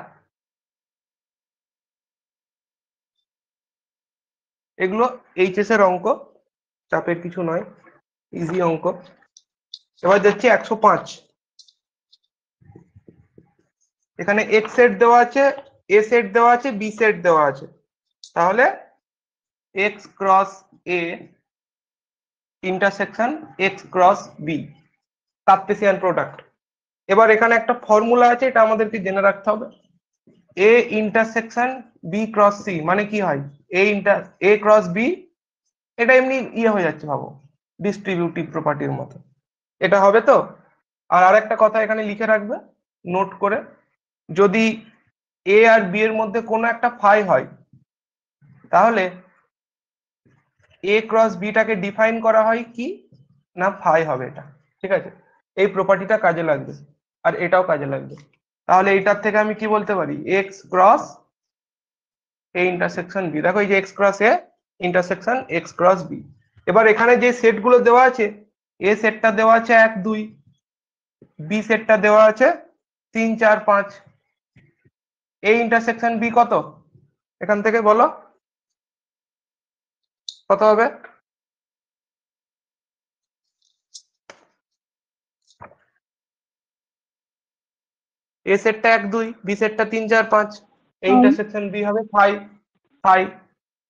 এগুলো এইচএস এর অঙ্ক, চাপের কিছু নয়, ইজি অঙ্ক। এবার যাচ্ছি 105। এখানে এক্স সেট দেওয়া আছে, এ সেট দেওয়া আছে, বি সেট দেওয়া আছে। তাহলে x cross A intersection x cross B, Cartesian product. এবার এখানে একটা ফর্মুলা আছে, এটা আমাদেরকে জেনে রাখতে হবে। A intersection B cross C মানে কি হয়, এ ক্রস বি, এটা এমনি ইয়ে হয়ে যাচ্ছে, ভাবো ডিস্ট্রিবিউটিভ প্রপার্টির মতো, এটা হবে তো। আর আরেকটা কথা এখানে লিখে রাখবে নোট করে, যদি এ আর বি এর মধ্যে কোনো একটা ফাই হয়, তাহলে এ ক্রস বিটাকে ডিফাইন করা হয় কি না, ফাই হবে এটা, ঠিক আছে। এই প্রপার্টিটা কাজে লাগবে, আর এটাও কাজে লাগবে। তাহলে এইটার থেকে আমি কি বলতে পারি, x cross A intersection B. দেখো এই যে x cross A intersection x cross B. এবার এখানে যে সেট গুলো দেওয়া আছে, এ সেটটা দেওয়া আছে 1 2, বি সেটটা দেওয়া আছে 3 4 5। এ ইন্টারসেকশন বি কত, এখান থেকে বলো কত হবে? এ সেটটা 1 2, বি সেটটা 3 4 5, এই Five. ইন্টারসেকশন বি হবে 5 5।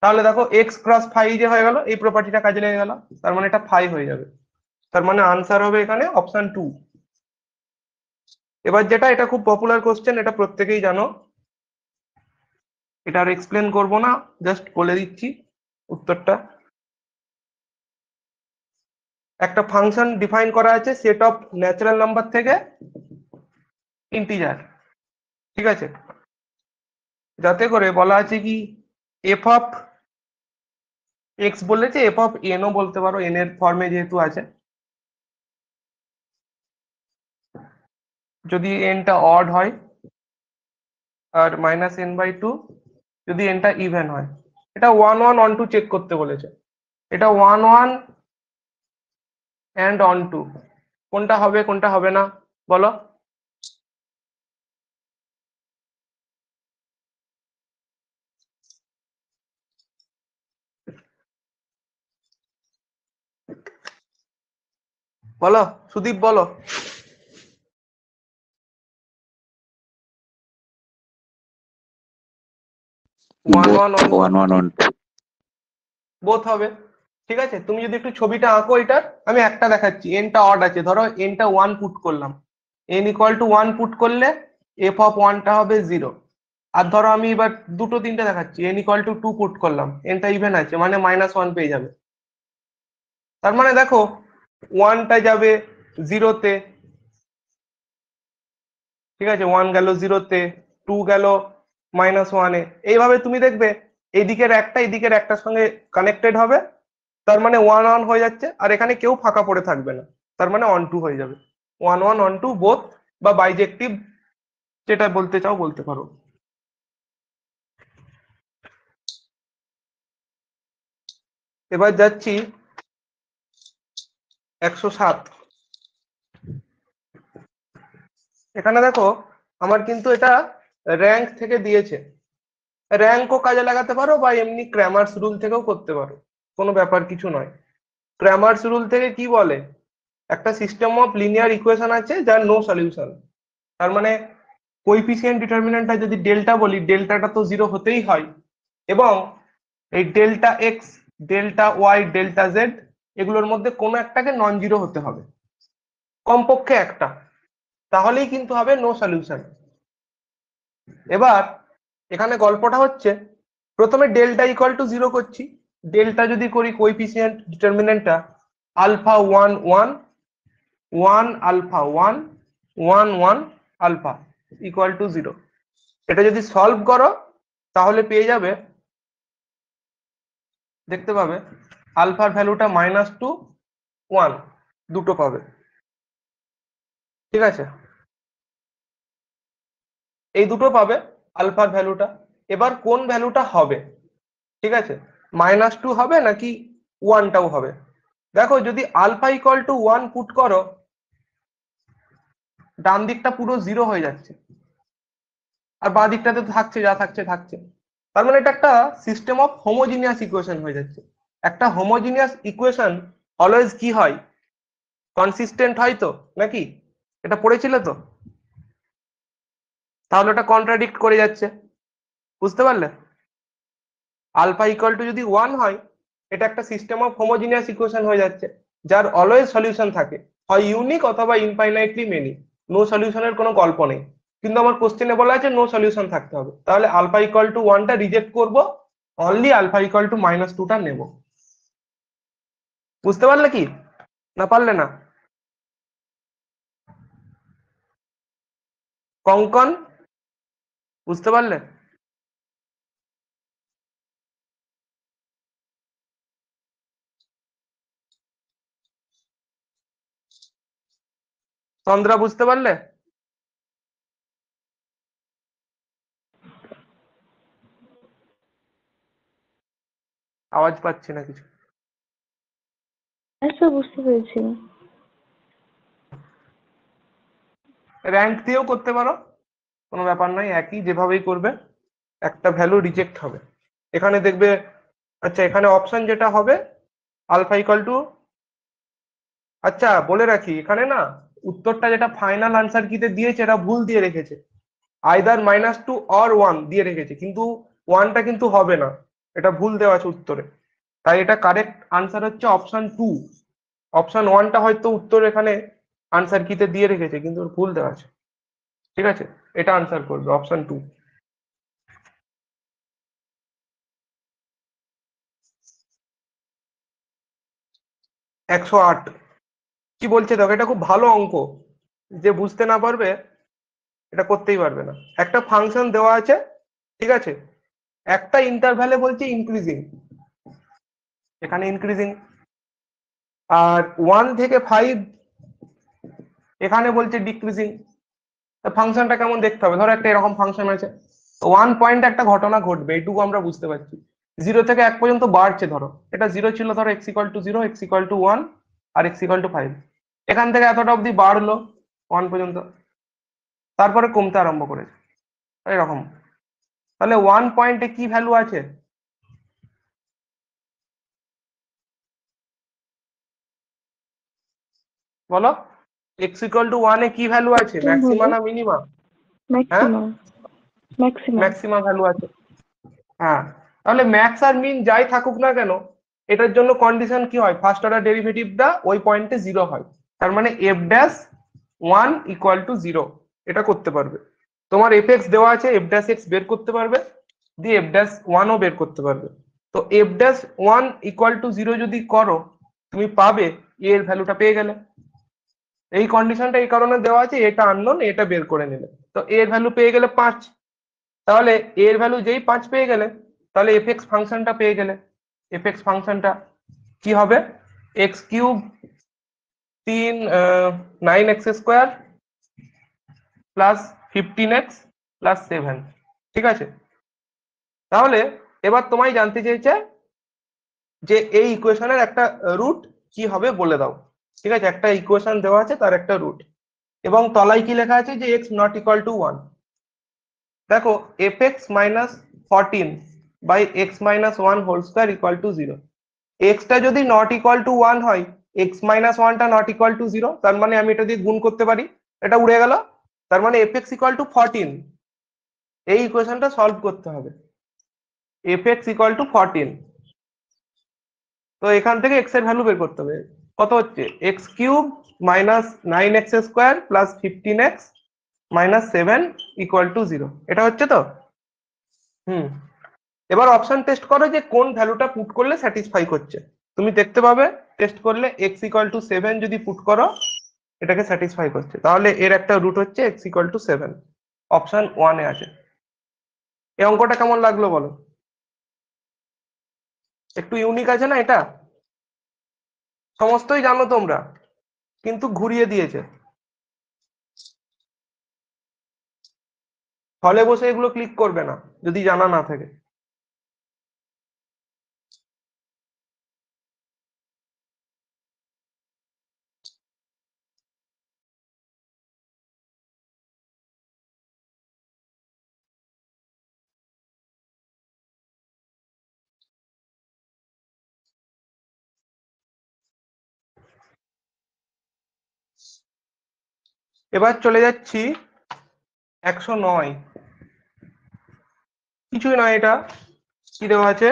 তাহলে দেখো এক্স ক্রস 5 যে হয়ে গেল, এই প্রপার্টিটা কাজে লেগে গেল, তার মানে এটা 5 হয়ে যাবে। তার মানে আনসার হবে এখানে অপশন 2। এবার যেটা, এটা খুব পপুলার কোশ্চেন, এটা প্রত্যেকেই জানো, এটা আর এক্সপ্লেন করবো না, জাস্ট বলে দিচ্ছি উত্তরটা। একটা ফাংশন ডিফাইন করা আছে সেট অফ ন্যাচারাল নাম্বার থেকে ইন্টিজার, ঠিক আছে, যাতে করে বলা আছে কি এফ অফ এক্স বলেছে, এফ অফ এনও বলতে পারো, এন এর ফর্মে যেহেতু আছে, যদি এনটা অড হয়, আর মাইনাস এন বাই টু যদি এনটা ইভেন হয়। এটা 1 1 অন টু চেক করতে বলেছে, এটা 1 1 অ্যান্ড অন টু, কোনটা হবে কোনটা হবে না বলো। বলো সুদীপ বলো। 1 1 অন টু, 1 1 1 2। বোথ হবে। ঠিক আছে, তুমি যদি একটু ছবিটা আঁকো এটার, আমি একটা দেখাচ্ছি, এনটা অড আছে, ধরো এনটা 1 পুট করলাম, এন ইকুয়াল টু 1 পুট করলে এফ অফ 1টা হবে 0। আর ধরো আমি এবার দুটো তিনটে দেখাচ্ছি, এন ইকুয়াল টু 2 পুট করলাম, এনটা ইভেন আছে মানে -1 পেয়ে যাবে। তার মানে দেখো 1টা যাবে 0-তে, ঠিক আছে, 1 গেল 0-তে, 2 গেল -1-এ, এইভাবে তুমি দেখবে এদিকের একটা এদিকের একটার সঙ্গে কানেক্টেড হবে, তার মানে 1 1 হয়ে যাচ্ছে, আর এখানে কেউ ফাঁকা পড়ে থাকবে না, তার মানে অন টু হয়ে যাবে। 1 1 অন টু বোথ, বা বাইজেক্টিভ, যেটা বলতে চাও বলতে পারো। এবার যাচ্ছি 107। এখানে দেখো আমার কিন্তু এটা র্যাঙ্ক থেকে দিয়েছে, র্যাঙ্কও কাজে লাগাতে পারো বা এমনি ক্র্যামার্স রুল থেকেও করতে পারো, কোনো ব্যাপার কিছু নয়। ক্র্যামার্স রুল থেকে কি বলে, একটা সিস্টেম অফ লিনিয়ার ইকুয়েশন আছে যার নো সলিউশন, তার মানে কোইফিসিয়েন্ট ডিটারমিনেন্টটা যদি ডেল্টা বলি, ডেল্টাটা তো 0 হতেই হয়, এবং এই delta x, delta y, delta z, এগুলোর মধ্যে কোনো একটাকে নন জিরো হতে হবে, কমপক্ষে একটা, তাহলেই কিন্তু হবে নো সলিউশন। এবার এখানে গল্পটা হচ্ছে, প্রথমে ডেল্টা ইকুয়াল টু 0 করছি, ডেল্টা যদি করি কোইফিসিয়েন্ট ডিটারমিনেন্টটা alpha 1 1 1 alpha 1 1 1 alpha equal to 0, এটা যদি সলভ করো তাহলে পেয়ে যাবে, দেখতে পাবে আলফার ভ্যালুটা -2 1 দুটো পাবে, ঠিক আছে, এই দুটো পাবে আলফার ভ্যালুটা। এবার কোন ভ্যালুটা হবে, ঠিক আছে, -2 হবে নাকি 1টাও হবে। দেখো যদি আলফা ইকুয়াল টু 1 পুট করো, ডান দিকটা পুরো 0 হয়ে যাচ্ছে, আর বাঁ দিকটাতে থাকছে যা থাকছে থাকছে, তার মানে এটা একটা সিস্টেম অফ হোমোজিনিয়াস ইকুয়েশন হয়ে যাচ্ছে। একটা হোমোজিনিয়াস ইকুয়েশন অলওয়েজ কি হয়, কনসিস্টেন্ট হয় তো নাকি, এটা পড়েছিলে তো, তাহলে ওটা কন্ট্রাডিক্ট করে যাচ্ছে, বুঝতে পারলে। আলফা ইকুয়াল টু যদি 1 হয়, এটা একটা সিস্টেম অফ হোমোজিনিয়াস ইকুয়েশন হয়ে যাচ্ছে, যার অলওয়েজ সলিউশন থাকে, হয় ইউনিক অথবা ইনফাইনাইটলি মেনি, নো সলিউশনের কোনো গল্প নেই। কিন্তু আমার কোশ্চেনে বলা আছে নো সলিউশন থাকতে হবে, তাহলে আলফা ইকুয়াল টু 1টা রিজেক্ট করবো, অনলি আলফা ইকুয়াল টু -2টা নেব। বুঝতে পারলে কি, না পারলে না? কঙ্কন বুঝতে পারলে? চন্দ্রা বুঝতে পারলে? আওয়াজ পাচ্ছি না কিছু। হ্যাঁ স্যার, বুঝতে পেরেছি। র্যাঙ্ক দিয়েও করতে পারো, কোনো ব্যাপার নয়, একই যেভাবেই করবে একটা ভ্যালু রিজেক্ট হবে। এখানে দেখবে, আচ্ছা এখানে অপশন যেটা হবে আলফা ইকুয়াল টু আচ্ছা বলে রাখি এখানে না উত্তরটা যেটা ফাইনাল আনসার কিতে দিয়েছে এটা ভুল দিয়ে রেখেছে, আইদার -2 অর 1 দিয়ে রেখেছে, কিন্তু 1টা কিন্তু হবে না, এটা ভুল দেওয়া আছে উত্তরে। তাই এটা কারেক্ট আনসার হচ্ছে অপশন 2। অপশন 1টা হয়তো উত্তর এখানে আনসার কিতে দিয়ে রেখেছে কিন্তু ওর ভুল দেওয়া আছে। ঠিক আছে, এটা আনসার করবে অপশন 2। 108 কি বলছে দেখো, এটা খুব ভালো অঙ্ক, যে বুঝতে না পারবে এটা করতেই পারবে না। একটা ফাংশন দেওয়া আছে, ঠিক আছে, একটা ইন্টারভ্যালে বলছে ইনক্রিজিং, এখানে ইনক্রিজিং, আর 1 থেকে 5 এখানে বলছে ডিক্রিজিং। ফাংশনটা কেমন দেখতে হবে, ধরো একটা এরকম ফাংশন আছে, 1 পয়েন্ট একটা ঘটনা ঘটবে এইটুকু আমরা বুঝতে পারছি, 0 থেকে 1 পর্যন্ত বাড়ছে, ধরো এটা 0 ছিল, ধরো x=0, x=1 আর x=5, এখান থেকে এতটা অবধি বাড়লো 1 পর্যন্ত, তারপরে কমতে আরম্ভ করেছে এরকম। তাহলে 1 পয়েন্টে কি ভ্যালু আছে, বলো, x=1 এ কি ভ্যালু আছে, ম্যাক্সিমা না মিনিমা? হ্যাঁ, ম্যাক্সিমাম। ম্যাক্সিমাম। ম্যাক্সিমা ভ্যালু আছে। হ্যাঁ, তাহলে ম্যাক্স আর মিন যাই থাকুক না কেন, এটার জন্য কন্ডিশন কি হয়, ফার্স্ট অর্ডার ডেরিভেটিভটা ওই পয়েন্টে 0 হয়, তার মানে f'(1) = 0, এটা করতে পারবে। তোমার fx দেওয়া আছে, f'(x) বের করতে পারবে, দিয়ে f'(1)ও বের করতে পারবে। তো f'(1) = 0 যদি করো তুমি পাবে a এর ভ্যালুটা পেয়ে গেলে। এই কন্ডিশনটা এই কারণে দেওয়া আছে, এটা আননোন, এটা বের করে নিলে, তো a এর ভ্যালু পেয়ে গেলে 5। তাহলে a এর ভ্যালু যেই 5 পেয়ে গেলে, তাহলে fx ফাংশনটা পেয়ে গেলে। fx ফাংশনটা কি হবে, x³ 9x² plus 15x plus 7, ঠিক আছে। তাহলে এবার তোমায় জানতে চেয়েছে যে এই ইকুয়েশনের একটা রুট কি হবে বলে দাও, ঠিক আছে, একটা ইকুয়েশন দেওয়া আছে তার একটা রুট, এবং তলায় কি লেখা আছে যে x ≠ 1। দেখো f(x−14)/x−1² = 0, এক্সটা যদি ≠1 হয়, x−1টা ≠0, তার মানে আমি এটা দিয়ে গুণ করতে পারি, এটা উড়ে গেল, তার মানে f(x = 14)। এই ইকুয়েশনটা সলভ করতে হবে, f(x = 14), তো এখান থেকে x এর ভ্যালু বের করতে হবে, কত হচ্ছে x³ -9x² plus 15x minus 7 = 0, এটা হচ্ছে তো। হুম, এবার অপশন টেস্ট করো যে কোন ভ্যালুটা পুট করলে স্যাটিসফাই করছে, তুমি দেখতে পাবে টেস্ট করলে x=7 যদি পুট করো এটাকে স্যাটিসফাই করছে, তাহলে এর একটা রুট হচ্ছে x=7, অপশন 1 এ আছে। এই অঙ্কটা কেমন লাগলো বলো, একটু ইউনিক আছে না এটা, সমস্তই জানো তোমরা কিন্তু ঘুরিয়ে দিয়েছে, হলে বসে এগুলো ক্লিক করবে না যদি জানা না থাকে। এবার চলে যাচ্ছি 109, কিছুই নয়, এটা কি দেওয়া আছে,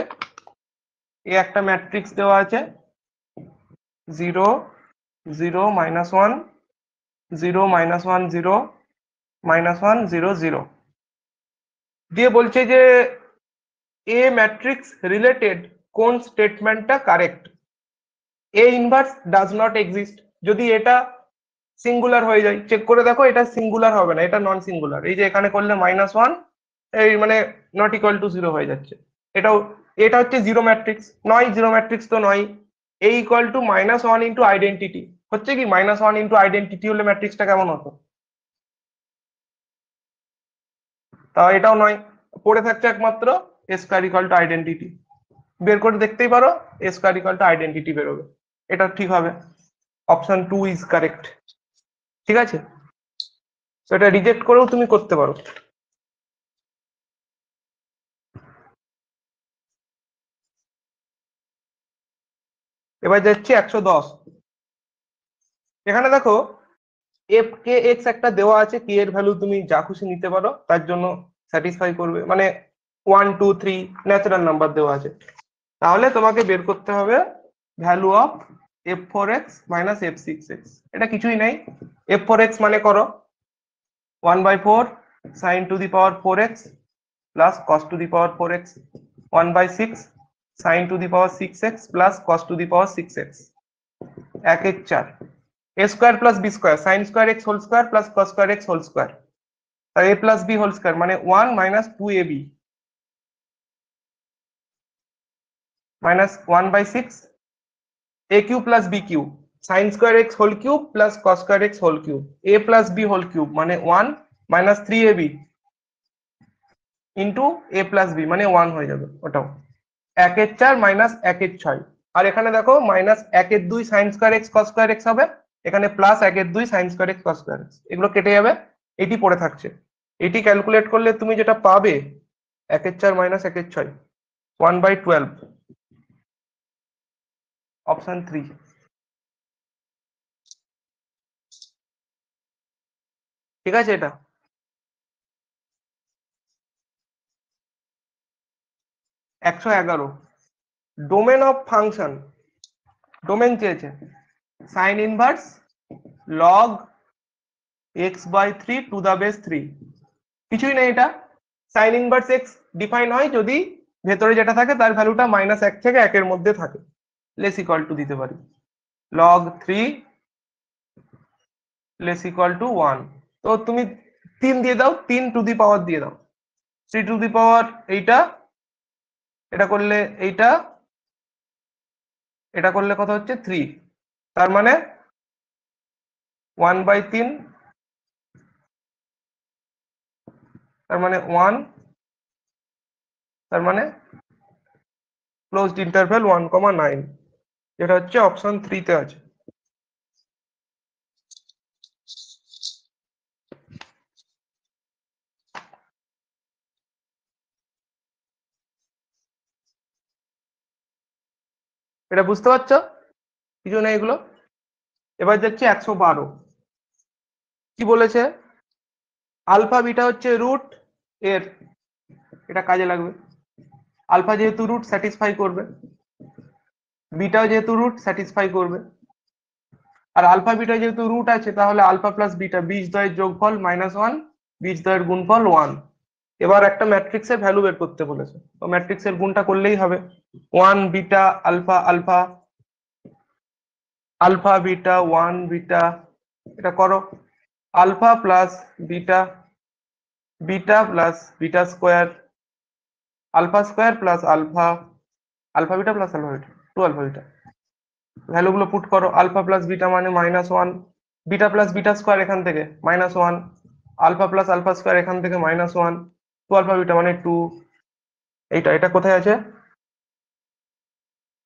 এই একটা ম্যাট্রিক্স দেওয়া আছে 0 0 -1 0 -1 0 -1 0 0, দিয়ে বলছে যে এ ম্যাট্রিক্স রিলেটেড কোন স্টেটমেন্টটা correct, A inverse does not exist, যদি এটা সিঙ্গুলার হয়ে যায় চেক করে দেখো, এটা সিঙ্গুলার হবে না, এটা নন সিঙ্গুলার, এই যে এখানে করলে -1 এই মানে ≠0 হয়ে যাচ্ছে, এটাও, এটা হচ্ছে জিরো ম্যাট্রিক্স নয়, জিরো ম্যাট্রিক্স তো নয়। a = -1 ইন্টু আইডেন্টিটি, হচ্ছে কি -1 ইন্টু আইডেন্টিটি হলে ম্যাট্রিক্সটা কেমন হতো, তা এটাও নয়, পড়ে থাকছে একমাত্র a² = আইডেন্টিটি, বের করে দেখতেই পারো a² = আইডেন্টিটি বেরোবে, এটা ঠিক হবে, অপশন 2 ইজ কারেক্ট, ঠিক আছে। তো এটা রিজেক্ট করেও তুমি করতে পারো। এবার যাচ্ছি 110, এখানে দেখো এফ কে এক্স একটা দেওয়া আছে, কে এর ভ্যালু তুমি যা খুশি নিতে পারো, তার জন্য স্যাটিসফাই করবে, মানে 1 2 3 ন্যাচারাল নাম্বার দেওয়া আছে। তাহলে তোমাকে বের করতে হবে value of f4x minus f6x। এটা কিছুই নাই, f4x মানে করো 1/4 sin to the power 4x plus cos to the power 4x, 1/6 sin to the power 6x plus cos to the power 6x, 1 1 4 a square plus b square sine square x whole square plus cos square x whole square, আর a plus b whole square মানে 1 minus 2ab minus 1/6 a cube plus b cube sine square x whole cube plus cos square x whole cube, a plus b whole cube মানে 1 minus 3ab into a plus b মানে 1 হয়ে যাবে ওটাও, 1 1 4 minus 1 1 6। আর এখানে দেখো minus 1 2 sign square x কস square x হবে, এখানে plus 1 2 sign square x কস square x, এগুলো কেটে যাবে, এটি পড়ে থাকছে। এটি ক্যালকুলেট করলে তুমি যেটা পাবে 1 1 4 মাইনাস 1 1 6 1/12, অপশন 3। ঠিক আছে, এটা 111। ডোমেন অফ ফাংশন, ডোমেন চেয়েছে sine inverse log x/3 to the base 3, কিছুই নেই। এটা সাইন ইনভার্স এক্স ডিফাইন হয় যদি ভেতরে যেটা থাকে তার ভ্যালুটা -1 থেকে 1 এর মধ্যে থাকে, লেস ইকুয়াল টু দিতে পারি লগ 3 লেস ইকুয়াল টু 1। তো তুমি 3 দিয়ে দাও, 3 টু দি পাওয়ার দিয়ে দাও, 3 টু দি পাওয়ার এইটা, এটা করলে এইটা, এটা করলে কত হচ্ছে 3, তার মানে 1/3, তার মানে 1, তার মানে ক্লোজড ইন্টারভ্যাল 1,9, যেটা হচ্ছে অপশন 3 তে আছে। এটা বুঝতে পারছো? কিছু নেই এগুলো। এবার যাচ্ছে 112। কি বলেছে? আলফা বিটা হচ্ছে রুট এর, এটা কাজে লাগবে। আলফা যেহেতু রুট স্যাটিসফাই করবে, বিটাও যেহেতু রুট স্যাটিসফাই করবে, আর আলফা বিটা যেহেতু রুট আছে তাহলে আলফা প্লাস বিটা বীজদ্বয়ের যোগফল -1, বীজদ্বয়ের গুণফল 1। এবার একটা ম্যাট্রিক্সের ভ্যালু বের করতে বলেছে, তো ম্যাট্রিক্সের গুণটা করলেই হবে 1 beta alpha alpha, alpha beta 1 beta, এটা করো alpha plus beta, beta plus beta square, alpha square plus alpha, alpha beta plus alpha beta 2 alpha beta, ভ্যালুগুলো পুট করো, আলফা প্লাস বিটা মানে -1, বিটা প্লাস বিটা স্কোয়ার এখান থেকে -1, alpha plus alpha square এখান থেকে -1, 2 alpha beta মানে 2। এইটা এটা কোথায় আছে?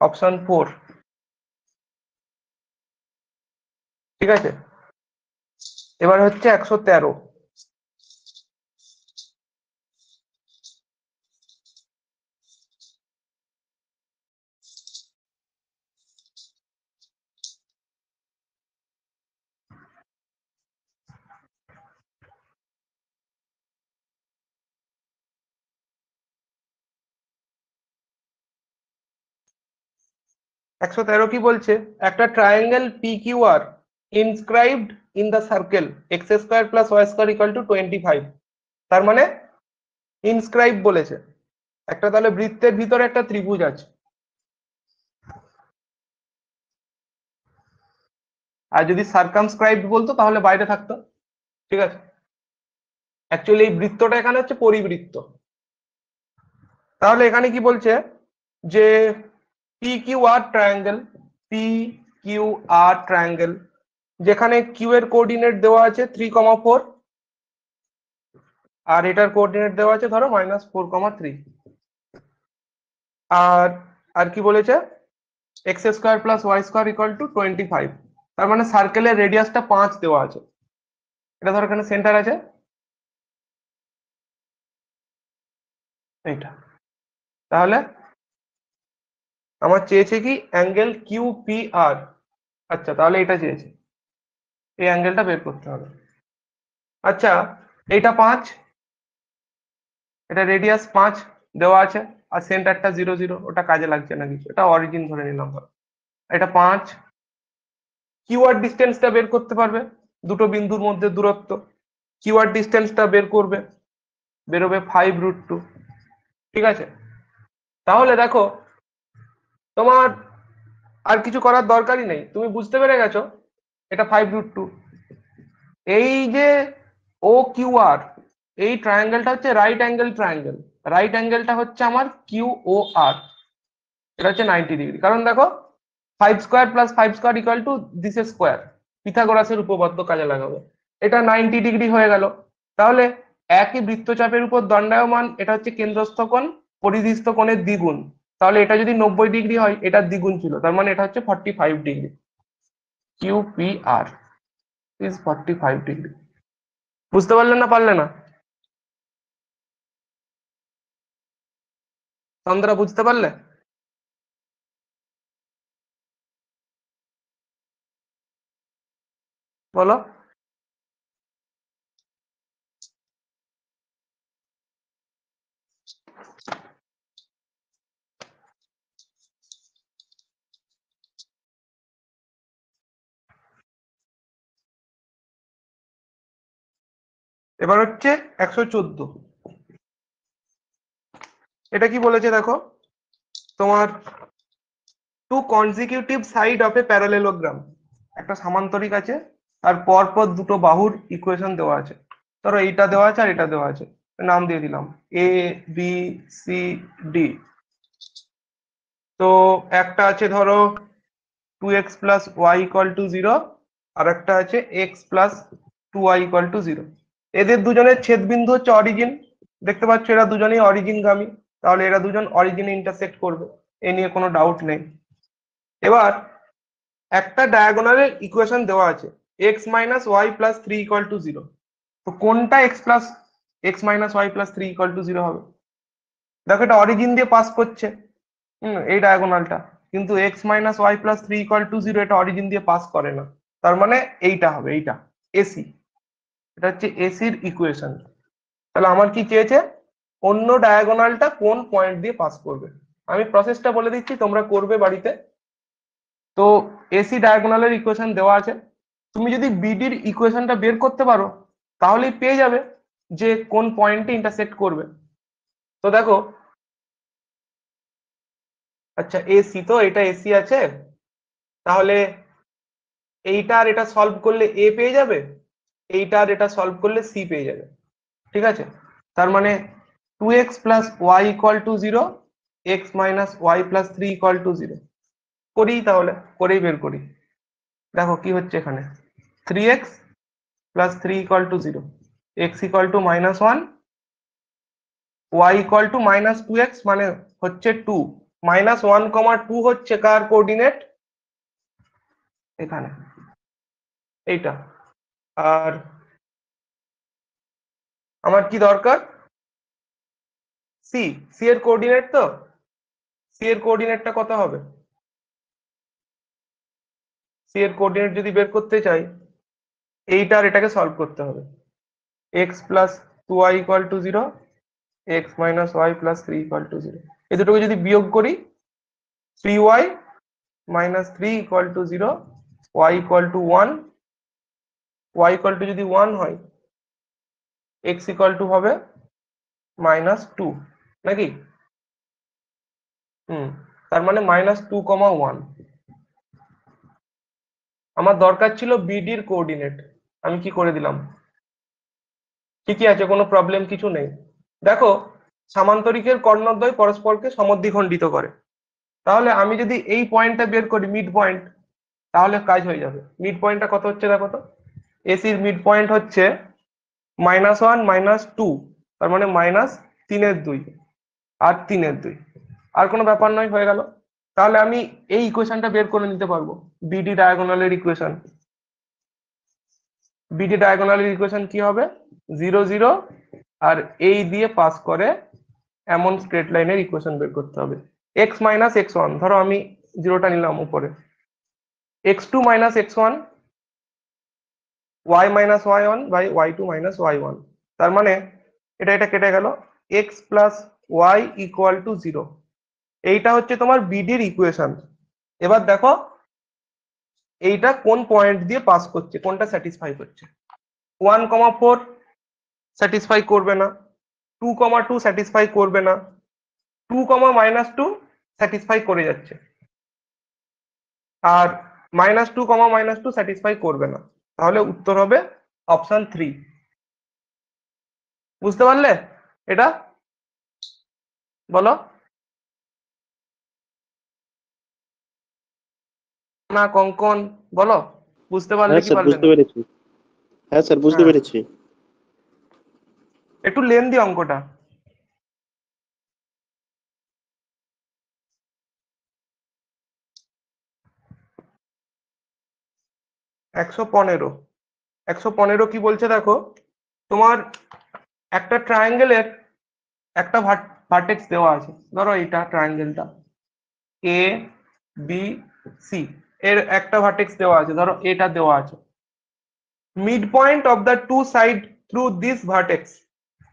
অপশন 4। ঠিক আছে, এবার হচ্ছে 113। কি বলছে? একটা triangle PQR inscribed in the circle x² plus y² equal to 25, তার মানে ইনস্ক্রাইব বলেছে একটা, তাহলে বৃত্তের ভিতরে একটা ত্রিভুজ আছে, আর যদি সার্কামস্ক্রাইবড বলতো তাহলে বাইরে থাকতো। ঠিক আছে, অ্যাকচুয়ালি এই বৃত্তটা এখানে হচ্ছে পরিবৃত্ত। তাহলে এখানে কি বলছে যে PQR ট্রায়াঙ্গেল, PQR ট্রায়াঙ্গেল যেখানে কিউ এর কোঅর্ডিনেট দেওয়া আছে 3,4 আর এটার কোঅর্ডিনেট দেওয়া আছে ধরো -4,3, আর আর কি বলেছে x² plus y² equal to 25, তার মানে সার্কেলের রেডিয়াসটা 5 দেওয়া আছে, এটা ধরো এখানে সেন্টার আছে এইটা। তাহলে আমার চেয়েছে কি অ্যাঙ্গেল QPR, আচ্ছা তাহলে এটা চেয়েছে, এই অ্যাঙ্গেলটা বের করতে হবে। আচ্ছা, এইটা 5, এটা রেডিয়াস 5 দেওয়া আছে, আর সেন্টারটা 0 0, ওটা কাজে লাগছে না কিছু, এটা অরিজিন ধরে নিলাম। এটা 5। কিউআর ডিস্টেন্সটা বের করতে পারবে, দুটো বিন্দুর মধ্যে দূরত্ব। কিউআর ডিস্টেন্সটা বের করবে, বেরোবে 5√2। ঠিক আছে, তাহলে দেখো তোমার আর কিছু করার দরকারই নেই, তুমি বুঝতে পেরে গেছো এটা 5√2। এই যে ও কিউআর, এই ট্রায়াঙ্গেলটা হচ্ছে রাইট অ্যাঙ্গেল ট্রায়াঙ্গেল। রাইট অ্যাঙ্গেলটা হচ্ছে আমার কিউ ও আর, এটা হচ্ছে 90°। কারণ দেখো 5² + 5² = দিস স্কোয়ার, পিথাগোরাসের উপপাদ্য কাজে লাগাবো। এটা 90° হয়ে গেল। তাহলে একই বৃত্তচাপের উপর দণ্ডায়মান, এটা হচ্ছে কেন্দ্রস্থ কোণ, পরিধিস্থ কোণের দ্বিগুণ। তাহলে এটা যদি 90° হয়, এটার দ্বিগুণ ছিল, তার মানে এটা হচ্ছে 45°। QPR is 45°। বুঝতে পারলেন না পারলে না? তন্দ্রা, বুঝতে পারলে? বলো। এবার হচ্ছে 114। এটা কি বলেছে দেখো, তোমার two consecutive side of A parallelogram, একটা সামান্তরিক আছে, আর পরপর দুটো বাহুর ইকুয়েশন দেওয়া আছে। ধরো এইটা দেওয়া আছে আর এটা দেওয়া আছে, নাম দিয়ে দিলাম এ বি সি ডি। তো একটা আছে ধরো 2x + y = 0, আর একটা আছে x + 2y = 0। এদের দুজনের ছেদ বিন্দু হচ্ছে অরিজিন, দেখতে পাচ্ছ এরা দুজনেই অরিজিনগামী, তাহলে এরা দুজন অরিজিনে ইন্টারসেক্ট করবে, এ নিয়ে কোনো ডাউট নেই। এবার একটা ডায়াগোনালের ইকুয়েশন দেওয়া আছে x - y + 3 = 0। তো কোনটা x - y + 3 = 0 হবে? দেখো এটা অরিজিন দিয়ে পাস করছে, এই ডায়াগোনালটা, কিন্তু x - y + 3 = 0 এটা অরিজিন দিয়ে পাস করে না। তার মানে এইটা হবে, এইটা এসি, এটা হচ্ছে এসির ইকুয়েশন। তাহলে আমার কি চেয়েছে, অন্য ডায়াগোনালটা কোন পয়েন্ট দিয়ে পাস করবে। আমি প্রসেসটা বলে দিচ্ছি, তোমরা করবে বাড়িতে। তো এসি ডায়াগোনালের ইকুয়েশন দেওয়া আছে, তুমি যদি বিডির ইকুয়েশনটা বের করতে পারো, তাহলেই পেয়ে যাবে যে কোন পয়েন্টে ইন্টারসেক্ট করবে। তো দেখো, আচ্ছা এসি, তো এটা এসি আছে, তাহলে এইটা আর এটা সলভ করলে এ পেয়ে যাবে, এইটা আর এটা সলভ করলে সি পেয়ে যাবে। ঠিক আছে, তার মানে 2x + y = 0, x - y + 3 = 0। করি তাহলে, করেই বের করি। দেখো কি হচ্ছে এখানে, 3x + 3 = 0, x = -1, y = -2x, মানে হচ্ছে 2, -1, 2 হচ্ছে কার কোঅর্ডিনেট, এখানে এইটা। আর আমার কি দরকার, সি, সি এর কোঅর্ডিনেট। তো সি এর কোঅর্ডিনেটটা কত হবে, সি এর কোঅর্ডিনেট যদি বের করতে চাই, এইটা আর এটাকে সলভ করতে হবে। x + 2y = 0, x - y + 3 = 0। এই দুটোকে যদি বিয়োগ করি, 3y - 3 = 0, y = 1, y = যদি 1 হয়, x = হবে -2, নাকি? তার মানে -2, 1। আমার দরকার ছিল বিডির কোঅর্ডিনেট, আমি কি করে দিলাম। ঠিকই আছে, কোনো প্রবলেম কিছু নেই। দেখো, সামান্তরিকের কর্ণদ্বয় পরস্পরকে সমদ্বিখণ্ডিত করে, তাহলে আমি যদি এই পয়েন্টটা বের করি মিড পয়েন্ট, তাহলে কাজ হয়ে যাবে। মিড পয়েন্টটা কত হচ্ছে দেখো তো, এসির মিড পয়েন্ট হচ্ছে -1 - 2, তার মানে -3/2 আর 3/2, আর কোনো ব্যাপার নয়, হয়ে গেল। তাহলে আমি এই ইকুয়েশনটা বের করে নিতে পারবো, বিডি ডায়াগোনালের ইকুয়েশন। বিডি ডায়াগোনালের ইকুয়েশন কি হবে, 0 0, আর এই দিয়ে পাস করে এমন স্ট্রেট লাইনের ইকুয়েশন বের করতে হবে। x - x1, ধরো আমি 0টা নিলাম উপরে, x2 - x1 y minus y1 by y2 minus y1, তার মানে এটা কেটে গেল, x plus y equal to 0। এইটা হচ্ছে তোমার বিডির ইকুয়েশন। এবার দেখো এইটা কোন পয়েন্ট দিয়ে পাস করছে, কোনটা স্যাটিসফাই করছে। 1,4 স্যাটিসফাই করবে না, 2,2 স্যাটিসফাই করবে না, 2,-2 স্যাটিসফাই করে যাচ্ছে, আর -2,-2 স্যাটিসফাই করবে না। তাহলে উত্তর হবে অপশন 3। বুঝতে পারলে এটা? বলো না কঙ্কন, বলো বুঝতে পারলে হ্যাঁ কি স্যার, পারলে বুঝতে না? পেরেছি। হ্যাঁ স্যার, বুঝতে হ্যাঁ, পেরেছি। একটু লেন্দি অঙ্কটা। একশো পনেরো কি বলছে দেখো, তোমার একটা ট্রায়াঙ্গেলের একটা ভার্টেক্স দেওয়া আছে, ধরো এইটা ট্রায়াঙ্গেলটা এ বি সি, এর একটা ভার্টেক্স দেওয়া আছে, ধরো এটা দেওয়া আছে। Mid point of the two side through this vertex,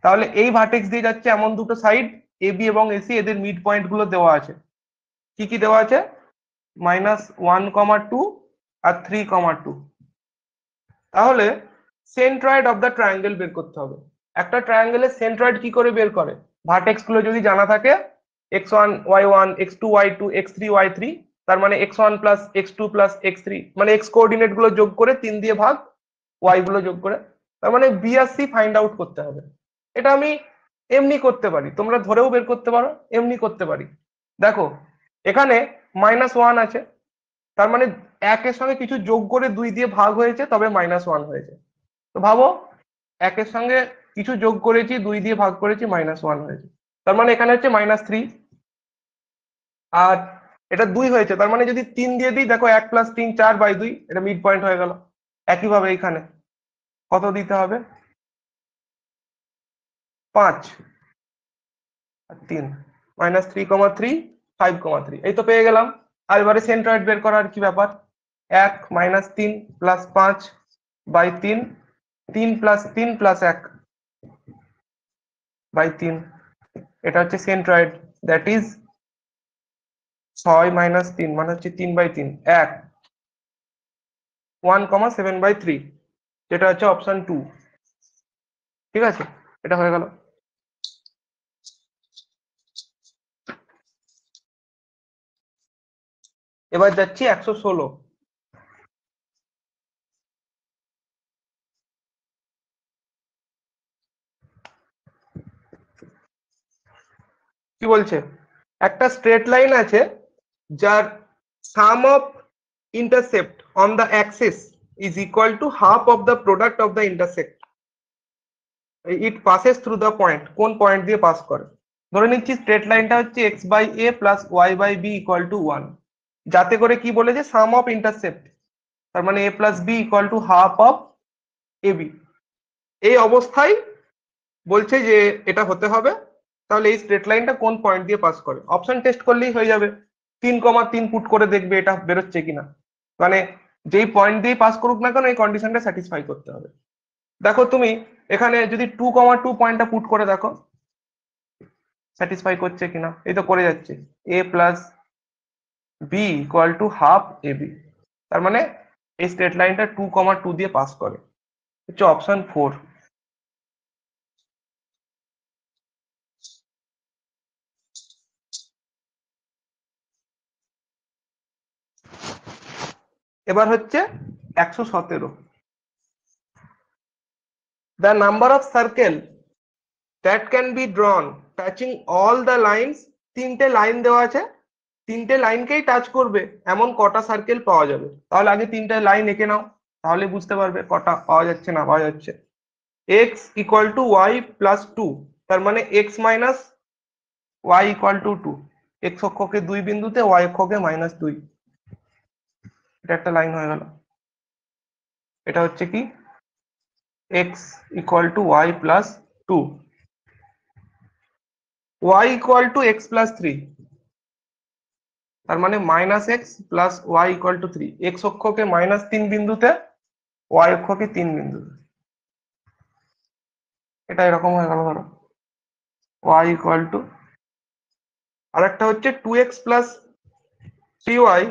তাহলে এই ভার্টেক্স দিয়ে যাচ্ছে এমন দুটো সাইড এ বি এবং এসি, এদের মিড পয়েন্ট গুলো দেওয়া আছে। কি কি দেওয়া আছে? -1,2 আর 3,2। তাহলে সেন্ট্রয়েড অফ দ্য ট্রায়াঙ্গেল বের করতে হবে। একটা ট্রায়াঙ্গেলের সেন্ট্রয়েড কি করে বের করে? ভার্টেক্স গুলো যদি জানা থাকে, x1 y1 x2 y2 x3 y3, তার মানে x1 plus x2 plus x3, মানে x কোঅর্ডিনেট গুলো যোগ করে 3 দিয়ে ভাগ, y গুলো যোগ করে, তার মানে বি আর সি ফাইন্ড আউট করতে হবে। এটা আমি এমনি করতে পারি, তোমরা ধরেও বের করতে পারো, এমনি করতে পারি। দেখো এখানে -1 আছে, তার মানে একের সঙ্গে কিছু যোগ করে 2 দিয়ে ভাগ হয়েছে, তবে -1 হয়েছে। তো ভাবো একের সঙ্গে কিছু যোগ করেছি, 2 দিয়ে ভাগ করেছি, -1 হয়েছে, তার মানে এখানে হচ্ছে -3। আর এটা 2 হয়েছে, তার মানে যদি 3 দিয়ে দিই, দেখো 1 + 3 4/2, এটা মিড পয়েন্ট হয়ে গেল। একইভাবে এখানে কত দিতে হবে? 5 আর 3, -3,3 5,3, এই তো পেয়ে গেলাম। আর এবারে সেন্ট্রয়েড বের করার কি ব্যাপার, 1 - 3 + 5/3, 3 + 3 + 1/3, এটা হচ্ছে সেন্ট্রয়েড, দ্যাট ইজ 6 - 3 মানে হচ্ছে 3/3, 1,7/3, যেটা হচ্ছে অপশন 2। ঠিক আছে, এটা হয়ে গেল। এবার যাচ্ছি 116। কি বলছে? একটা স্ট্রেট লাইন আছে যার sum of intercept on the axis is equal to half of the product of the intersect, it passes through the point, কোন পয়েন্ট দিয়ে পাস করে? ধরে নিচ্ছি স্ট্রেট লাইনটা হচ্ছে x/a plus y/b equal to 1, যাতে করে কি বলেছে সাম অফ ইন্টারসেপ্ট, তার মানে a plus b equal to half of ab। এই অবস্থায় বলছে যে এটা হতে হবে, তাহলে এই স্ট্রেট লাইনটা কোন পয়েন্ট দিয়ে পাস করে? অপশন টেস্ট করলেই হয়ে যাবে, 3,3 পুট করে দেখবে এটা বেরোচ্ছে কিনা, মানে যেই পয়েন্ট দিয়ে পাস করুক না কেন এই কন্ডিশনটা স্যাটিসফাই করতে হবে। দেখো তুমি এখানে যদি 2,2 পয়েন্টটা পুট করে দেখো স্যাটিসফাই করছে কিনা, এই তো করে যাচ্ছে, a plus b equal to half ab, তার মানে এই স্ট্রেট লাইনটা 2,2 দিয়ে পাস করে, হচ্ছে অপশন 4। এবার হচ্ছে 117, the number of circle that can be drawn touching all the lines, 3টে লাইন দেওয়া আছে, 3টে লাইনকেই টাচ করবে এমন কটা সার্কেল পাওয়া যাবে? তাহলে আগে 3টে লাইন এঁকে নাও, তাহলে বুঝতে পারবে কটা পাওয়া যাচ্ছে না পাওয়া যাচ্ছে। x equal two y plus 2, তার মানে x minus y equal to 2, x অক্ষকে 2 বিন্দুতে, y অক্ষকে -2, এটা একটা লাইন হয়ে গেল। এটা হচ্ছে কি x equal two y plus 2, y equal to x plus 3, তার মানে -x plus y equal to 3, x অক্ষকে -3 বিন্দুতে, ওয়াই অক্ষ কি 3 বিন্দু, এটা এরকম হয়ে গেল ধরো ওয়াই ইকুয়াল টু, আর একটা হচ্ছে 2x plus 3y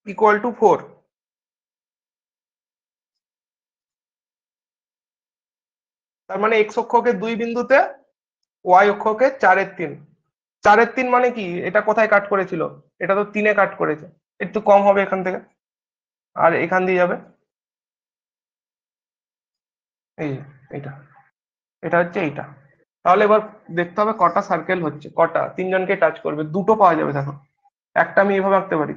equal to 4। তার মানে এক্স অক্ষকে 2 বিন্দুতে, ওয়াই অক্ষকে 4/3। 4/3 মানে কি, এটা কোথায় কাট করেছিল, এটা তো 3-এ কাট করেছে, একটু কম হবে এখান থেকে, আর এখান দিয়ে যাবে এই যে, এটা এটা হচ্ছে এইটা। তাহলে এবার দেখতে হবে কটা সার্কেল হচ্ছে, কটা, 3জনকে টাচ করবে, দুটো পাওয়া যাবে। দেখো একটা আমি এইভাবে আঁকতে পারি,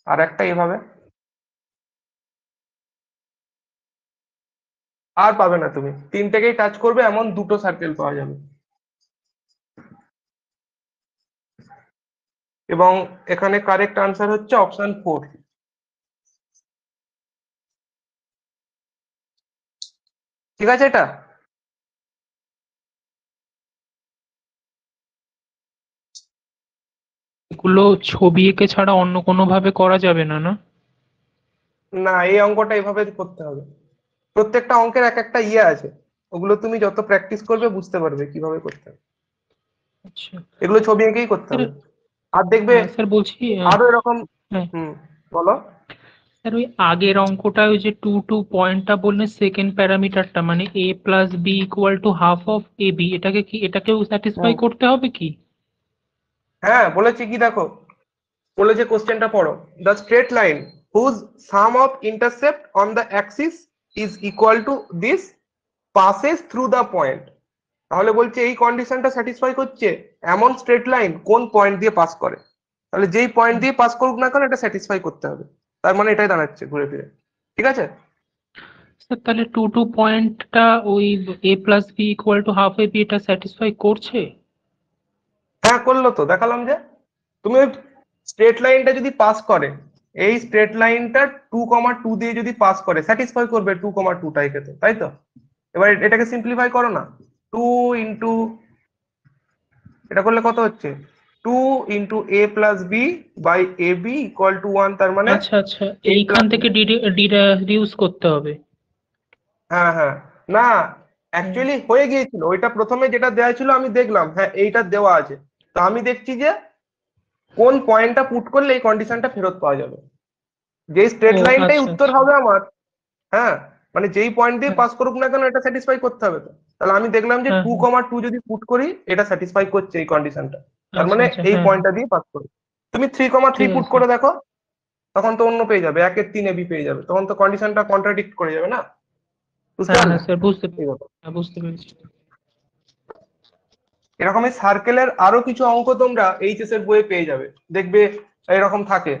আর একটা এইভাবে, আর পাবে না তুমি, 3টেকেই টাচ করবে এমন দুটো সার্কেল পাওয়া যাবে। এবং এখানে কারেক্ট আনসার হচ্ছে অপশন 4। ঠিক আছে এটা? এগুলো ছবি এঁকে ছাড়া অন্য কোনো ভাবে করা যাবে না, না? না, এই অঙ্কটা এইভাবে করতে হবে। প্রত্যেকটা অঙ্কের এক একটা ইয়ে আছে, ওগুলো তুমি যত প্র্যাকটিস করবে বুঝতে পারবে কিভাবে করতে হবে। আচ্ছা এগুলো ছবি এঁকেই করতে স্যার। হবে। আর দেখবে স্যার বলছি আরো এরকম, হ্যাঁ বলো। স্যার, ওই আগের অঙ্কটা ওই যে 2 পয়েন্টটা বললেন, সেকেন্ড প্যারামিটারটা মানে a plus b equal to half of a b, এটাকেও স্যাটিসফাই করতে হবে কি? হ্যাঁ বলেছি কি, দেখো বলেছে কোশ্চেনটা পড়ো, the straight line whose sum of intercept on the axis is equal to this passes through the point. তাহলে বলছে এই কন্ডিশনটা স্যাটিসফাই করছে এমন স্ট্রেট লাইন কোন পয়েন্ট দিয়ে পাস করে, তাহলে যেই পয়েন্ট দিয়ে পাস করুক না কেন এটা স্যাটিসফাই করতে হবে। তার মানে এটাই দাঁড়াচ্ছে ঘুরে ফিরে। ঠিক আছে? স্যার তাহলে 2 পয়েন্টটা ওই a plus b equal to half a b এটা স্যাটিসফাই করছে? হ্যাঁ করলো তো, দেখালাম যে তুমি স্ট্রেট লাইনটা যদি পাস করে, এই স্ট্রেট লাইনটা 2,2 দিয়ে যদি পাস করে স্যাটিসফাই করবে 2,2টাকে, তো তাই তো? এবার এটাকে সিম্পলিফাই করো না, 2 ইন্টু, এটা করলে কত হচ্ছে, 2 into a plus b by a b equal to 1। তার মানে আচ্ছা আচ্ছা, a এইখান প্লাস, থেকে ডিডিউস করতে হবে। হ্যাঁ হ্যাঁ, না অ্যাকচুয়ালি হয়ে গিয়েছিল, ওইটা প্রথমে যেটা দেওয়া ছিল আমি দেখলাম, হ্যাঁ এইটা দেওয়া আছে, তো আমি দেখছি যে কোন পয়েন্টটা পুট করলে এই কন্ডিশনটা ফেরত পাওয়া যাবে। যে স্ট্রেট ও লাইনটাই আচ্ছা উত্তর আচ্ছা। হবে আমার, হ্যাঁ মানে যেই পয়েন্ট দিয়ে হ্যাঁ পাস করুক না কেন এটা স্যাটিসফাই করতে হবে তো। তাহলে আমি দেখলাম যে হ্যাঁ হ্যাঁ, 2,2 যদি পুট করি এটা স্যাটিসফাই করছে এই কন্ডিশনটা, তার আচ্ছা মানে আচ্ছা, এই হ্যাঁ হ্যাঁ, পয়েন্টটা দিয়ে পাস করি। তুমি 3,3 ঠিক পুট আছে। করে দেখো, তখন তো অন্য পেয়ে যাবে, 1-3 বি পেয়ে যাবে, তখন তো কন্ডিশনটা কন্ট্রাডিক্ট করে যাবে না, বুঝতে হ্যাঁ পারলে? হ্যাঁ স্যার, বুঝতে এই ব্যাপার। বুঝতে পেরেছি। এরকমই সার্কেলের আরো কিছু অঙ্ক তোমরা এইচএস এর বইয়ে পেয়ে যাবে, দেখবে এরকম থাকে,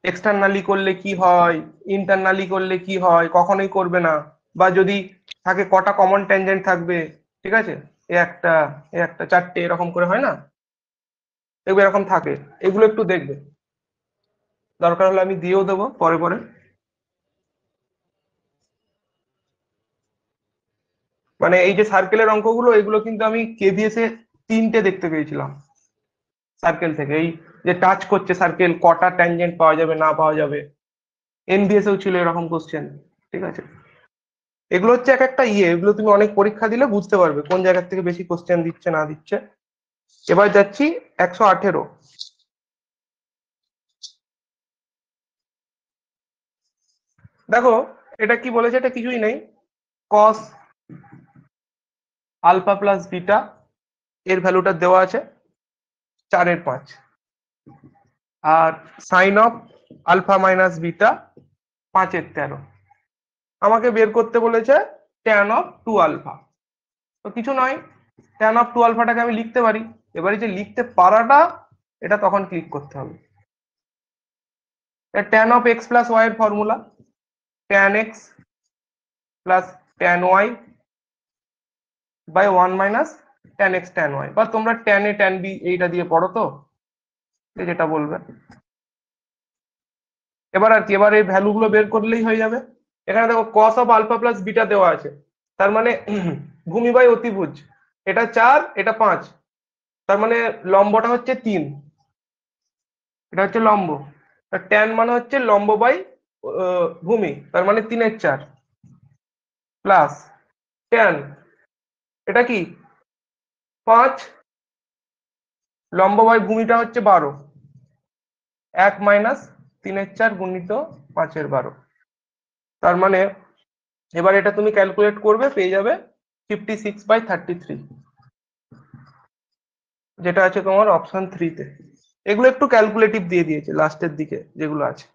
এক্সটার্নালি করলে কি হয়, ইন্টারনালি করলে কি হয়, কখনোই করবে না, বা যদি থাকে কটা কমন ট্যানজেন্ট থাকবে, ঠিক আছে, একটা একটা 4টে এরকম করে হয় না, দেখবে এরকম থাকে, এগুলো একটু দেখবে, দরকার হলে আমি দিয়েও দেবো পরে পরে। মানে এই যে সার্কেলের অঙ্কগুলো, এগুলো কিন্তু আমি কেভিএস এ 3টে দেখতে পেয়েছিলাম সার্কেল থেকে, এই যে টাচ করছে সার্কেল কটা ট্যানজেন্ট পাওয়া যাবে না পাওয়া যাবে, এনবিএস এও ছিল এরকম কোশ্চেন। ঠিক আছে, এগুলো হচ্ছে এক একটা ইয়ে, এগুলো তুমি অনেক পরীক্ষা দিলে বুঝতে পারবে কোন জায়গা থেকে বেশি কোশ্চেন দিচ্ছে না দিচ্ছে। এবার যাচ্ছি 118। দেখো এটা কি বলেছে, এটা কিছুই নেই, কস আলফা প্লাস বিটা এর ভ্যালুটা দেওয়া আছে 4/5, আর sine of alpha minus beta 5/13। আমাকে বের করতে বলেছে ট্যান অফ 2 আলফা। তো কিছু নয়, ট্যান অফ 2 আলফাটাকে আমি লিখতে পারি, এবারে যে লিখতে পারাটা এটা তখন ক্লিক করতে হবে। Tan of x plus y এর formula tan x plus tan y by 1 minus tan x tan y, বা তোমরা ট্যান এ ট্যান বি এইটা দিয়ে পড়ো তো, যেটা বলবে। এবার আর কি, এবার এই ভ্যালু গুলো বের করলেই হয়ে যাবে। এখানে দেখো cos of alpha plus beta দেওয়া আছে, তার মানে ভূমি বাই অতিভুজ, এটা 4 এটা 5, তার মানে লম্বটা হচ্ছে 3, এটা হচ্ছে লম্ব। ট্যান মানে হচ্ছে লম্ব বাই ভূমি, তার মানে 3/4 প্লাস ট্যান, এটা কি 5, লম্ব বাই ভূমিটা হচ্ছে 12, 1 মাইনাস 3/4 গুণিত 5/12। তার মানে এবার এটা তুমি ক্যালকুলেট করবে, পেয়ে যাবে 56/33, যেটা আছে তোমার অপশন 3 তে। এগুলো একটু ক্যালকুলেটিভ দিয়ে দিয়েছে লাস্টের দিকে যেগুলো আছে।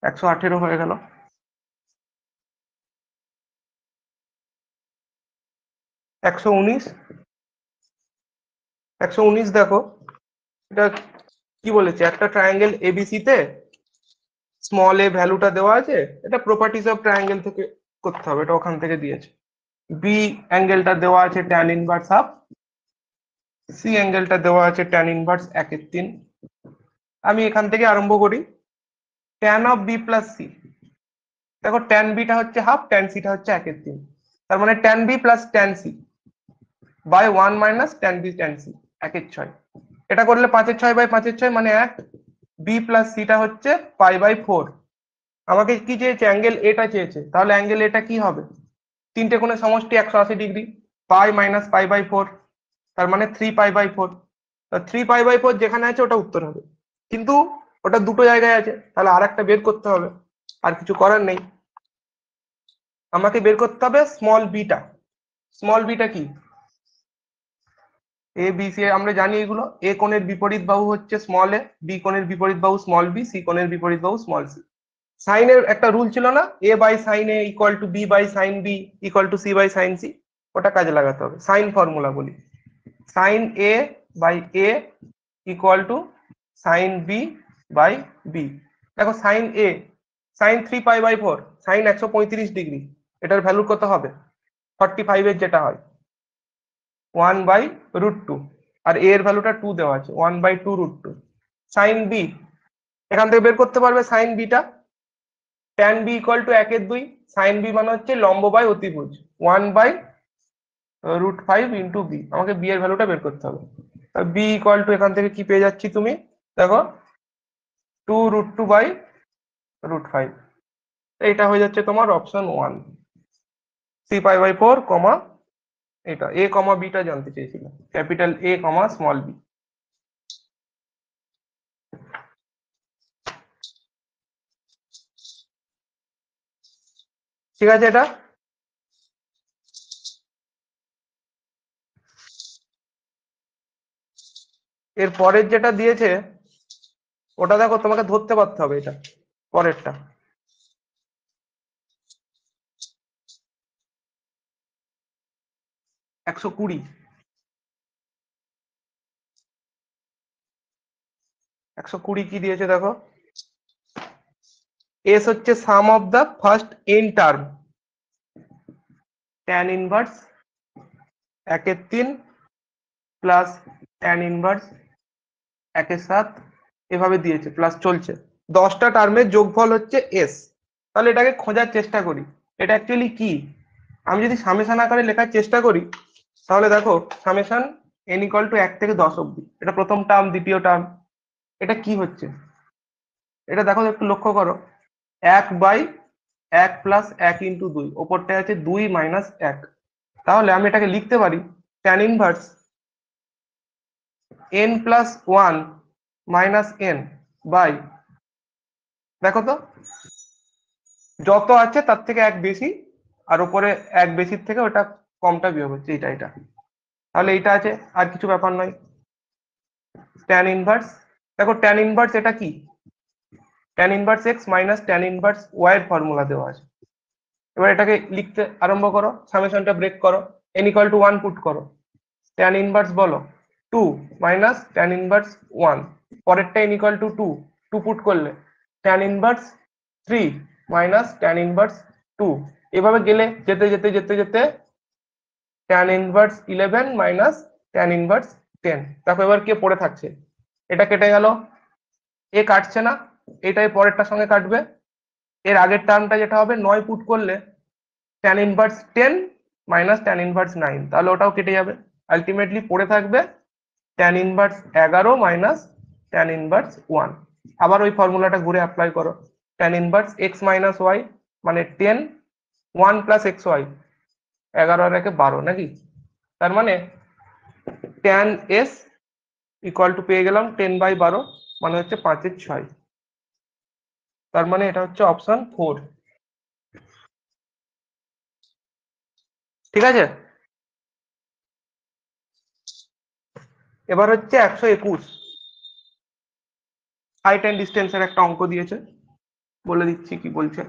118 হয়ে গেল। একশো উনিশ দেখো, এটা কি বলেছে, একটা ট্রায়াঙ্গেল এবিসি তে স্মল এ ভ্যালুটা দেওয়া আছে, এটা প্রপার্টিজ অফ ট্রায়াঙ্গেল থেকে করতে হবে, এটা ওখান থেকে দিয়েছে। বি অ্যাঙ্গেলটা দেওয়া আছে ট্যান ইনভার্স হাফ, সি অ্যাঙ্গেলটা দেওয়া আছে ট্যান ইনভার্স 1/3। আমি এখান থেকে আরম্ভ করি। Tan of B plus C, দেখো ট্যান বিটা হচ্ছে হাফ, ট্যান সিটা হচ্ছে 1/3, তার মানে tan B plus tan C by 1 minus tan B tan C 1/6। এটা করলে 5/6 বাই 5/6 মানে 1। বি প্লাস সিটা হচ্ছে π/4। আমাকে কি চেয়েছে, অ্যাঙ্গেল এটা চেয়েছে, তাহলে অ্যাঙ্গেল এটা কি হবে, তিনটে কোণের সমষ্টি 180 ডিগ্রি, পাই মাইনাস π/4, তার মানে 3π/4। 3π/4 যেখানে আছে ওটা উত্তর হবে, কিন্তু ওটা দুটো জায়গায় আছে, তাহলে আর একটা বের করতে হবে, আর কিছু করার নেই। আমাকে বের করতে হবে স্মল বিটা। স্মল বিটা কি, এ বি সি, আমরা জানি এগুলো। এ কোণের বিপরীত বাহু হচ্ছে স্মল এ, বি কোণের বিপরীত বাহু স্মল বি, সি কোণের বিপরীত বাহু স্মল সি। সাইনের একটা রুল ছিল না, a by sine a equal to b by sine b equal to c by sine c, ওটা কাজে লাগাতে হবে। সাইন ফর্মুলা বলি, sine a by a equal to sine b by b. দেখো sine a, sine 3π/4, sine 135 degree, এটার value কত হবে, 45 এর যেটা হয় 1/√2, আর এ এর ভ্যালুটা 2 দেওয়া আছে, 1/2√2। সাইন বি, এখান থেকে বের করতে পারবে সাইন বিটা, tan B equal to 1/2, sine B মানে হচ্ছে লম্ব বাই অতিভুজ 1/√5 ইন্টু বি। আমাকে বি এর ভ্যালুটা বের করতে হবে। বি ইকুয়াল টু এখান থেকে কি পেয়ে যাচ্ছি তুমি, দেখো 2√2/√5। এইটা হয়ে যাচ্ছে তোমার অপশন 1, 3π/4 কমা এটা এ কমা বিটা জানতে চেয়েছিল, capital A comma small b. ঠিক আছে, এটা এর পরের যেটা দিয়েছে ওটা দেখো, তোমাকে ধরতে পারতে হবে, এটা পরেরটা। একশো কুড়ি কি দিয়েছে দেখো, এস হচ্ছে sum of the first n term, tan inverse 1/3 plus tan inverse 1/7, এভাবে দিয়েছে, প্লাস চলছে। 10টা টার্মের যোগফল হচ্ছে এস। তাহলে এটাকে খোঁজার চেষ্টা করি, এটা অ্যাকচুয়ালি কি। আমি যদি সামেশন আকারে লেখার চেষ্টা করি, তাহলে দেখো সামেশন n ইকুয়াল টু 1 থেকে 10 অব্দি, এটা প্রথম টার্ম, দ্বিতীয় টার্ম, এটা কি হচ্ছে, এটা দেখো একটু লক্ষ্য করো, 1/1 প্লাস 1 ইন্টু 2, ওপরটা আছে 2 মাইনাস 1। তাহলে আমি এটাকে লিখতে পারি tan inverse n plus 1 minus n by, দেখো তো যত আছে তার থেকে এক বেশি, আর উপরে এক বেশির থেকে ওটা কমটা বিয়োগ হচ্ছে, এটা। তাহলে এইটা আছে, আর কিছু ব্যাপার নয়। ট্যান ইনভার্স, দেখো ট্যান ইনভার্স এটা কি, tan inverse x minus tan inverse y এর ফর্মুলা দেওয়া আছে। এবার এটাকে লিখতে আরম্ভ করো, সামেশনটা ব্রেক করো, n ইকুয়াল টু 1 পুট করো, ট্যান ইনভার্স বলো 2 মাইনাস ট্যান ইনভার্স 1, পরেরটা n ইকুয়াল টু 2 পুট করলে tan inverse 3 minus tan inverse 2, এভাবে গেলে যেতে যেতে যেতে যেতে tan inverse 11 minus tan inverse 10। দেখো এবার কে পড়ে থাকছে, এটা কেটে গেল, এ কাটছে না, এটাই পরেরটার সঙ্গে কাটবে। এর আগের টার্মটা যেটা হবে 9 পুট করলে tan inverse 10 minus tan inverse 9, তাহলে ওটাও কেটে যাবে। আলটিমেটলি পড়ে থাকবে tan inverse 11 minus tan inverse 1। আবার ওই ফর্মুলাটা ঘুরে অ্যাপ্লাই করো, tan inverse x minus y মানে 10, 1 প্লাস এক্স ওয়াই 11 আর 1 12 নাকি, তার মানে ট্যান এস ইকুয়াল টু পেয়ে গেলাম 10/12 মানে হচ্ছে 5/6। তার মানে এটা হচ্ছে অপশন 4। ঠিক আছে, এবার হচ্ছে 121 হাইট অ্যান্ড ডিস্টেন্সের একটা অঙ্ক দিয়েছে, বলে দিচ্ছি কি বলছে।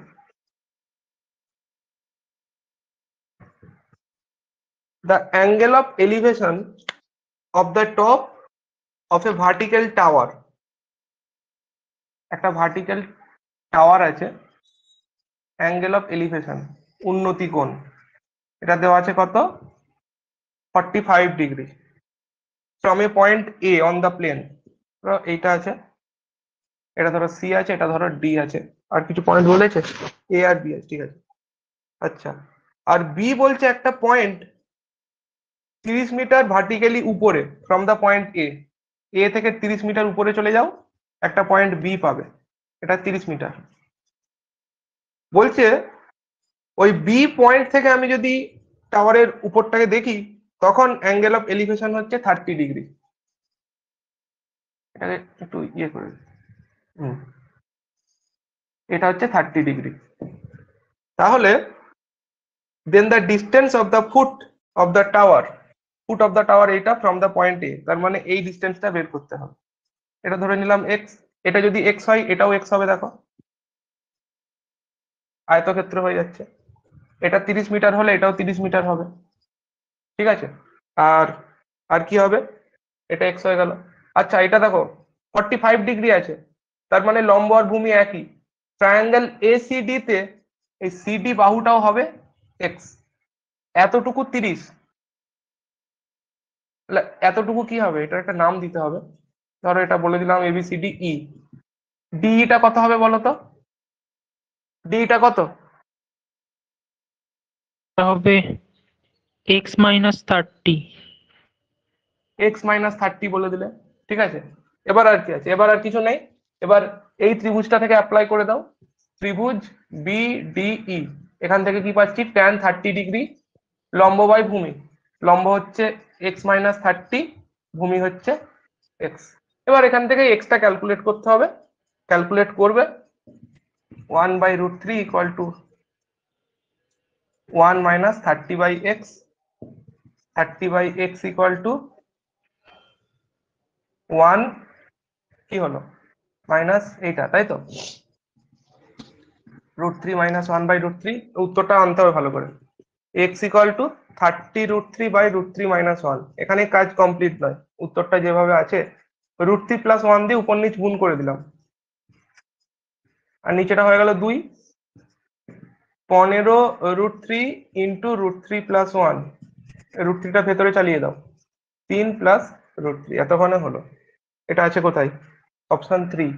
The angle of elevation of the top of a vertical tower, একটা ভার্টিক্যাল টাওয়ার আছে, অ্যাঙ্গেল অফ এলিভেশন উন্নতি কোণ, এটা দেওয়া আছে কত 45 degree from a point A on the plane. এইটা আছে, এটা ধরো সি আছে, এটা ধরো ডি আছে, আর কিছু পয়েন্ট বলেছে এ আর বি আছে, ঠিক আছে। আচ্ছা, আর বি বলছে একটা পয়েন্ট 30 মিটার ভার্টিক্যালি উপরে ফ্রম দ্য পয়েন্ট এ থেকে 30 মিটার উপরে চলে যাও, একটা পয়েন্ট বি পাবে, এটা 30 মিটার। বলছে ওই বি পয়েন্ট থেকে আমি যদি টাওয়ারের উপরটাকে দেখি তখন অ্যাঙ্গেল অফ এলিভেশন হচ্ছে 30 ডিগ্রি। এটাকে একটু ইয়ে করে এটা হচ্ছে 30 ডিগ্রি। তাহলে then the distance of the foot of the tower, foot of the tower এইটা ফ্রম দ্য পয়েন্ট এ, তার মানে এই ডিস্টেন্সটা বের করতে হবে। এটা ধরে নিলাম এক্স, এটা যদি এক্স হয় এটাও এক্স হবে, দেখো আয়তক্ষেত্র হয়ে যাচ্ছে। এটা 30 মিটার হলে এটাও 30 মিটার হবে, ঠিক আছে। আর আর কি হবে, এটা এক্স হয়ে গেল। আচ্ছা এটা দেখো 45 ডিগ্রি আছে, তার মানে লম্ব আর ভূমি একই। ট্রায়াঙ্গেল এসিডি তে এই সিডি বাহুটাও হবে এক্স। এতটুকু 30, এতটুকু কি হবে, এটা একটা নাম দিতে হবে। ধরো এটা বলে দিলাম এবিসিডি ই, ডিটা কত হবে বলো তো, ডিটা কত? এটা হবে এক্স মাইনাস 30। এক্স মাইনাস 30 বলে দিলে, ঠিক আছে। এবার আর কি আছে, এবার আর কিছু নেই। এবার এই ত্রিভুজটা থেকে অ্যাপ্লাই করে দাও, ত্রিভুজ বিডিই, এখান থেকে কি পাচ্ছি ট্যান 30 ডিগ্রি, লম্ব বাই ভূমি, লম্ব হচ্ছে এক্স মাইনাস 30, ভূমি হচ্ছে এক্স। এবার এখান থেকে এক্সটা ক্যালকুলেট করতে হবে, ক্যালকুলেট করবে 1/√3 equal to 1 minus 30/x, 30/x equal to 1 কি হলো মাইনাস এইটা, তাই তো √3 মাইনাস 1/√3, উত্তরটা আনতে হবে ভালো করে। x ইকুয়াল টু 30√3/√3 মাইনাস 1, এখানে কাজ কমপ্লিট নয়, উত্তরটা যেভাবে আছে √3 প্লাস 1 দিয়ে উপর নিচ গুণ করে দিলাম, আর নিচেটা হয়ে গেল 2, 15√3 ইন্টু √3 প্লাস 1, √3টা ভেতরে চালিয়ে দাও, 3 প্লাস √3, এতক্ষণে হলো। এটা আছে কোথায়, অপশন 3,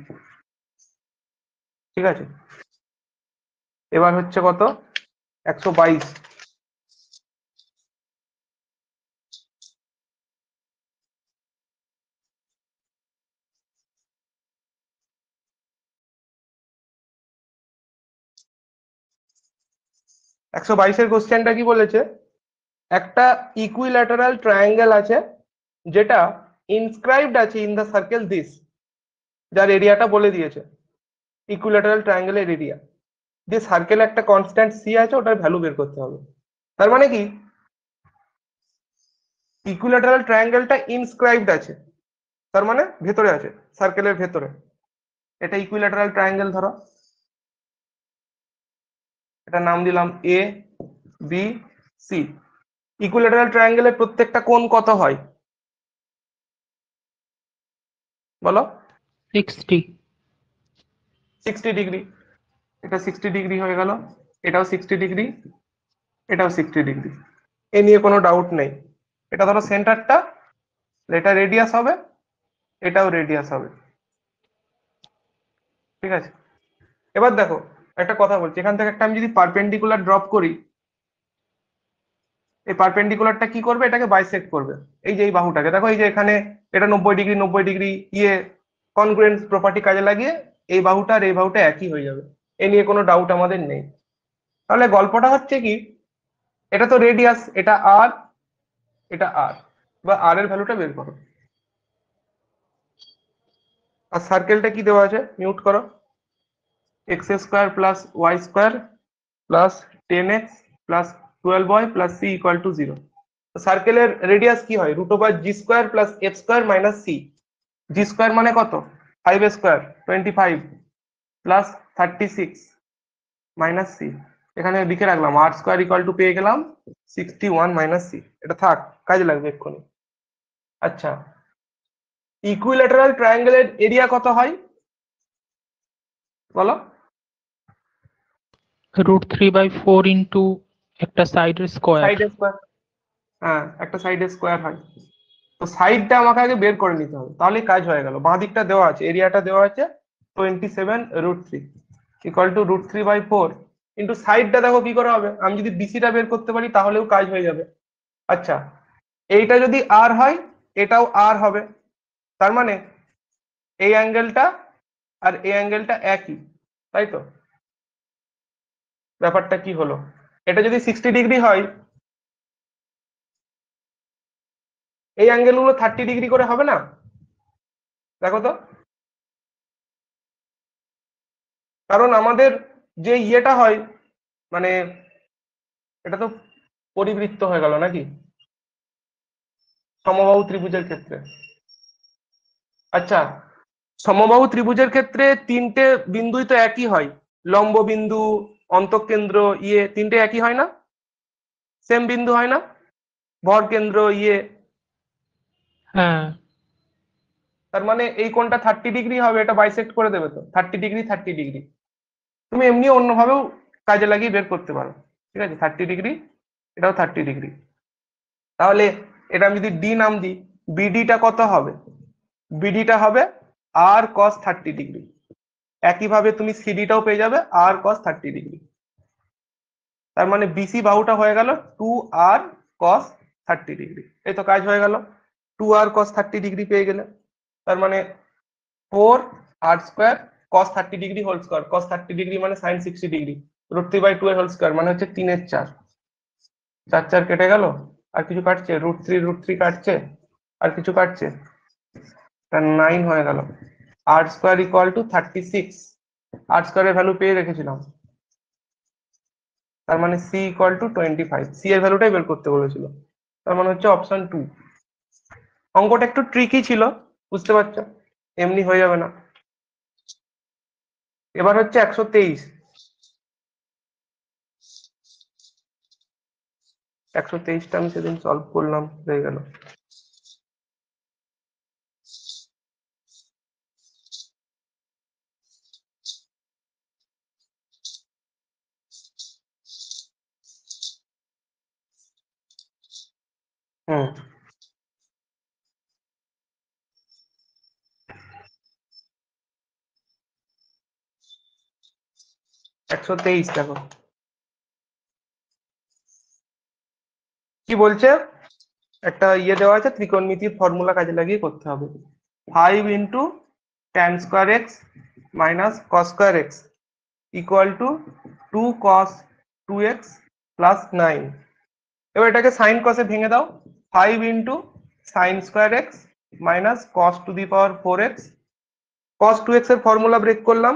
ঠিক আছে। এবার হচ্ছে কত 122, একশো বাইশের কোশ্চেনটা কি বলেছে, একটা ইকুইল্যাটারাল ট্রায়াঙ্গেল আছে যেটা ইনস্ক্রাইবড আছে ইন দ্য সার্কেল দিস, যার এরিয়াটা বলে দিয়েছে, ইকুইল্যাটারাল ট্রায়াঙ্গেলের এরিয়া যে সার্কেলে একটা কনস্ট্যান্ট সি আছে, ওটার ভ্যালু বের করতে হবে। তার মানে কি ইকুইল্যাটারাল ট্রায়াঙ্গেলটা ইনস্ক্রাইবড আছে, তার মানে ভেতরে আছে, সার্কেলের ভেতরে। এটা ইকুইল্যাটারাল ট্রায়াঙ্গেল, ধরো এটা নাম দিলাম এ বি সি। ইকুইল্যাটারাল ট্রায়াঙ্গেলের প্রত্যেকটা কোণ কত হয় বলো, 60। 60 ডিগ্রি। এটা 60 ডিগ্রি হয়ে গেল, এটাও 60 ডিগ্রি, এটাও 60 ডিগ্রি, এ নিয়ে কোনো ডাউট নেই। এটা ধরো সেন্টারটা, এটা রেডিয়াস হবে, এটাও রেডিয়াস হবে, ঠিক আছে। এবার দেখো একটা কথা বলছি, এখান থেকে একটা আমি যদি পারপেন্ডিকুলার ড্রপ করি, এই পারপেন্ডিকুলারটা কি করবে, এটাকে বাইসেক্ট করবে। এই যে এই বাহুটাকে দেখো, এই যে এখানে এটা 90 ডিগ্রি 90 ডিগ্রি ইয়ে কনগ্রুয়েন্স প্রপার্টি কাজে লাগিয়ে এই বাহুটা আর এই বাহুটা একই হয়ে যাবে, এ নিয়ে কোনো ডাউট আমাদের নেই। তাহলে গল্পটা হচ্ছে কি, এটা তো রেডিয়াস, এটা আর, এটা আর, বা আর এর ভ্যালুটা বের করো। আর সার্কেলটা কি দেওয়া আছে, মিউট করো, x square plus y square plus 10x plus 12y plus c equal to 0। সার্কেলের রেডিয়াস কি হয়, root over g square plus f square minus c. G square মানে কত, 5 স্কোয়ার 25 প্লাস 36 মাইনাস সি। এখানে লিখে রাখলাম আর স্কোয়ার ইকুয়াল টু পেয়ে গেলাম 61 মাইনাস সি। এটা থাক, কাজে লাগবে এক্ষুনি। আচ্ছা, ইকুইল্যাটারাল ট্রায়াঙ্গেলের এরিয়া কত হয় বলো? √3/4 ইন্টু একটা সাইডের স্কোয়ার। সাইডের স্কোয়ার, হ্যাঁ একটা সাইডের স্কোয়ার হয়। তো সাইডটা আমাকে আগে বের করে নিতে হবে, তাহলে কাজ হয়ে গেল। বাঁ দিকটা দেওয়া আছে, এরিয়াটা দেওয়া আছে 27√3 ইকুয়াল টু √3/4 ইন্টু সাইডটা দেখো কি করে হবে, আমি যদি বিসিটা বের করতে পারি তাহলেও কাজ হয়ে যাবে। আচ্ছা, এইটা যদি আর হয় এটাও আর হবে, তার মানে এই অ্যাঙ্গেলটা আর এই অ্যাঙ্গেলটা একই, তাই তো? ব্যাপারটা কি হলো, এটা যদি 60 ডিগ্রি হয় এই অ্যাঙ্গেল গুলো 30 ডিগ্রি করে হবে না? দেখো তো, কারণ আমাদের যে ইয়েটা হয় মানে এটা তো পরিবৃত্ত হয়ে গেল নাকি সমবাহু ত্রিভুজের ক্ষেত্রে। আচ্ছা, সমবাহু ত্রিভুজের ক্ষেত্রে তিনটে বিন্দুই তো একই হয়, লম্ব বিন্দু, অন্তঃকেন্দ্র, ইয়ে তিনটে একই হয় না, সেম বিন্দু হয় না, ভর কেন্দ্র, ইয়ে। হ্যাঁ, তার মানে এই কোণটা 30 ডিগ্রি হবে, এটা বাইসেক্ট করে দেবে তো, 30 ডিগ্রি 30 ডিগ্রি। তুমি এমনি অন্যভাবেও কাজে লাগিয়ে বের করতে পারো, ঠিক আছে? 30 ডিগ্রি, এটাও 30 ডিগ্রি। তাহলে এটা আমি যদি ডি নাম দিই, বিডিটা কত হবে, বিডিটা হবে আর কস 30 ডিগ্রি। একইভাবে তুমি সিডিটাও পেয়ে যাবে আর কস 30 ডিগ্রি। তার মানে বিসি বাহুটা হয়ে গেল 2r cos 30 ডিগ্রি। এই তো কাজ হয়ে গেল, 2r cos 30 ডিগ্রি পেয়ে গেলে। তার মানে 4r square cos 30 degree whole square, cos 30 degree মানে sin 60 ডিগ্রি, √3/2 এর হোল স্কোয়ার মানে হচ্ছে 3/4। 4 কেটে গেল, আর কিছু কাটছে, √3 কাটছে, আর কিছু কাটছে, 9 হয়ে গেল। r square equal two 36, r স্কোয়ারের ভ্যালু পেয়ে রেখেছিলাম, তার মানে সি ইকুয়াল টু 25। সি এর ভ্যালুটাই বের করতে বলেছিল, তার মানে হচ্ছে অপশন 2। অঙ্কটা একটু ট্রিকি ছিল, বুঝতে পারছো, এমনি হয়ে যাবে না। এবার হচ্ছে 123। 123টা আমি সেদিন সলভ করলাম, হয়ে গেল। হুম, একশো তেইশ দেখো কি বলছে, একটা ইয়ে দেওয়া আছে, ত্রিকোণমিতির ফর্মুলা কাজে লাগিয়ে করতে হবে। 5 into tan square x minus cos square x equal to 2 cos 2x plus 9। এবার এটাকে সাইন কসে ভেঙে দাও, 5 into sign square x minus cos two the power 4x। cos 2x এর ফর্মুলা ব্রেক করলাম,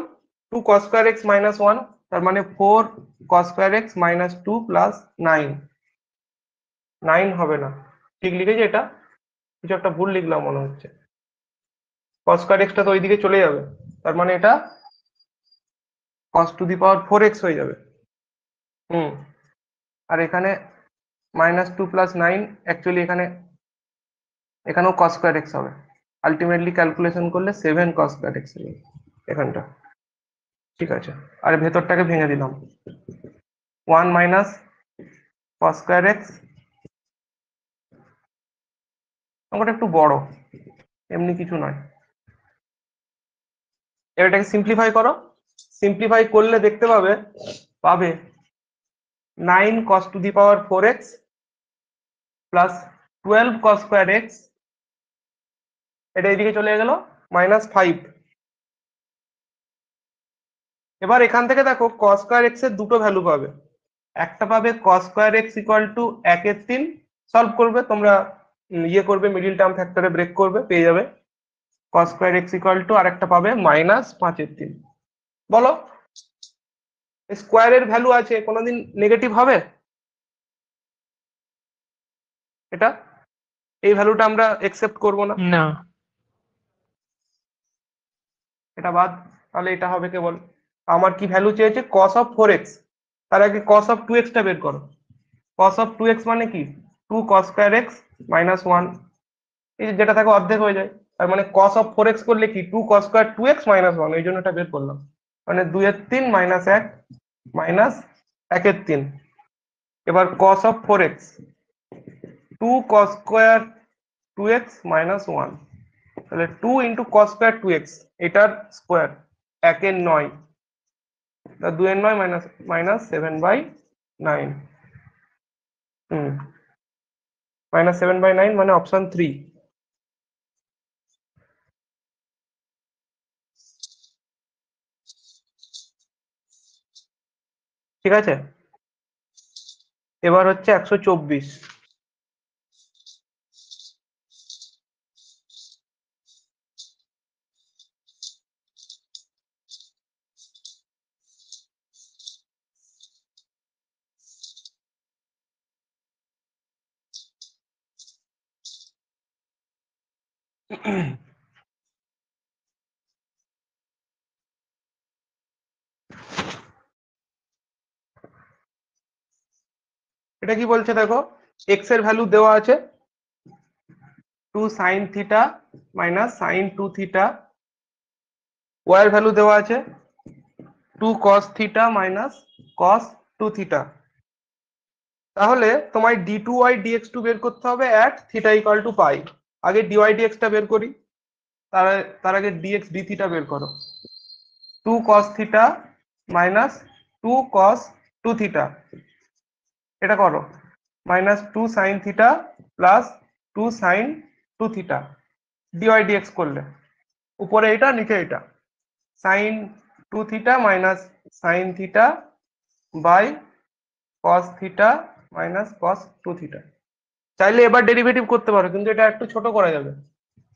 2 cos স্কোয়ার এক্স মাইনাস 1, তার মানে 4 cos square x minus 2 plus 9। 9 হবে না, ঠিক লিখেছি, এটা কিছু একটা ভুল লিখলাম মনে হচ্ছে, cos স্কোয়ার এক্সটা তো ওইদিকে চলে যাবে, তার মানে এটা cos to the power 4x হয়ে যাবে। হুম, আর এখানে -2 প্লাস 9, অ্যাকচুয়ালি এখানেও cos স্কোয়ার এক্স হবে, আলটিমেটলি ক্যালকুলেশন করলে 7 cos স্কোয়ার এক্স হবে এখানটা, ঠিক আছে? আর ভেতরটাকে ভেঙে দিলাম, 1 মাইনাস cos স্কোয়ার এক্স। অঙ্কটা একটু বড়, এমনি কিছু নয়। এবার এটাকে সিম্পলিফাই করো, সিম্পলিফাই করলে দেখতে পাবে 9 cos to the power 4x plus 12 cos square x, এটা এদিকে চলে গেল, -5। এবার এখান থেকে দেখো cos স্কয়ার x এর দুটো ভ্যালু পাবে, একটা পাবে cos square x equal two 1/3, solve করবে তোমরা, ইয়ে করবে মিডিল টার্ম ফ্যাক্টরে ব্রেক করবে, পেয়ে যাবে cos square x equal to, আর একটা পাবে -5/3। বলো স্কোয়ারের ভ্যালু আছে, কোনোদিন নেগেটিভ হবে? এটা এই ভ্যালুটা আমরা একসেপ্ট করব না, না। এটা বাদ। তাহলে এটা হবে কেবল, আমার কি ভ্যালু চেয়েছে cos অফ 4x, তার আগে cos অফ 2x টা বের করো। cos অফ 2x মানে কি 2 cos স্কয়ার x -1, এই যে যেটা থাকে অর্ধেক হয়ে যায়, তার মানে cos অফ 4x করলে কি 2 cos স্কয়ার 2x -1, এই জন্য এটা বের করলাম, মানে 2/3 -1 -1/3। এবার cos of 4x 2 cos square 2x -1, তাহলে 2 ইন্টু cos স্কয়ার 2x, এটার স্কোয়ার 1/9, 2/9 -7/9, -7/9 মানে অপশন 3। ঠিক আছে, এবার হচ্ছে 124। এটা কি বলছে দেখো, x এর ভ্যালু দেওয়া আছে 2 sin theta minus sin 2 theta, y এর ভ্যালু দেওয়া আছে 2 cos theta minus cos 2 theta. তাহলে তোমায় d2y dx2 বের করতে হবে at থিটা ইকুয়াল টু পাই। আগে dy dx টা বের করি, তার আগে dx d থিটা বের করো। 2 cos theta minus 2 cos 2 theta, এটা করো, minus 2 sin theta plus 2 sin 2 theta, dy dx করলে উপরে এটা নিচে এটা, sin 2 theta minus sin theta by cos theta minus cos 2 theta. চাইলে এবার ডেরিভেটিভ করতে পারো, কিন্তু এটা একটু ছোট করা যাবে।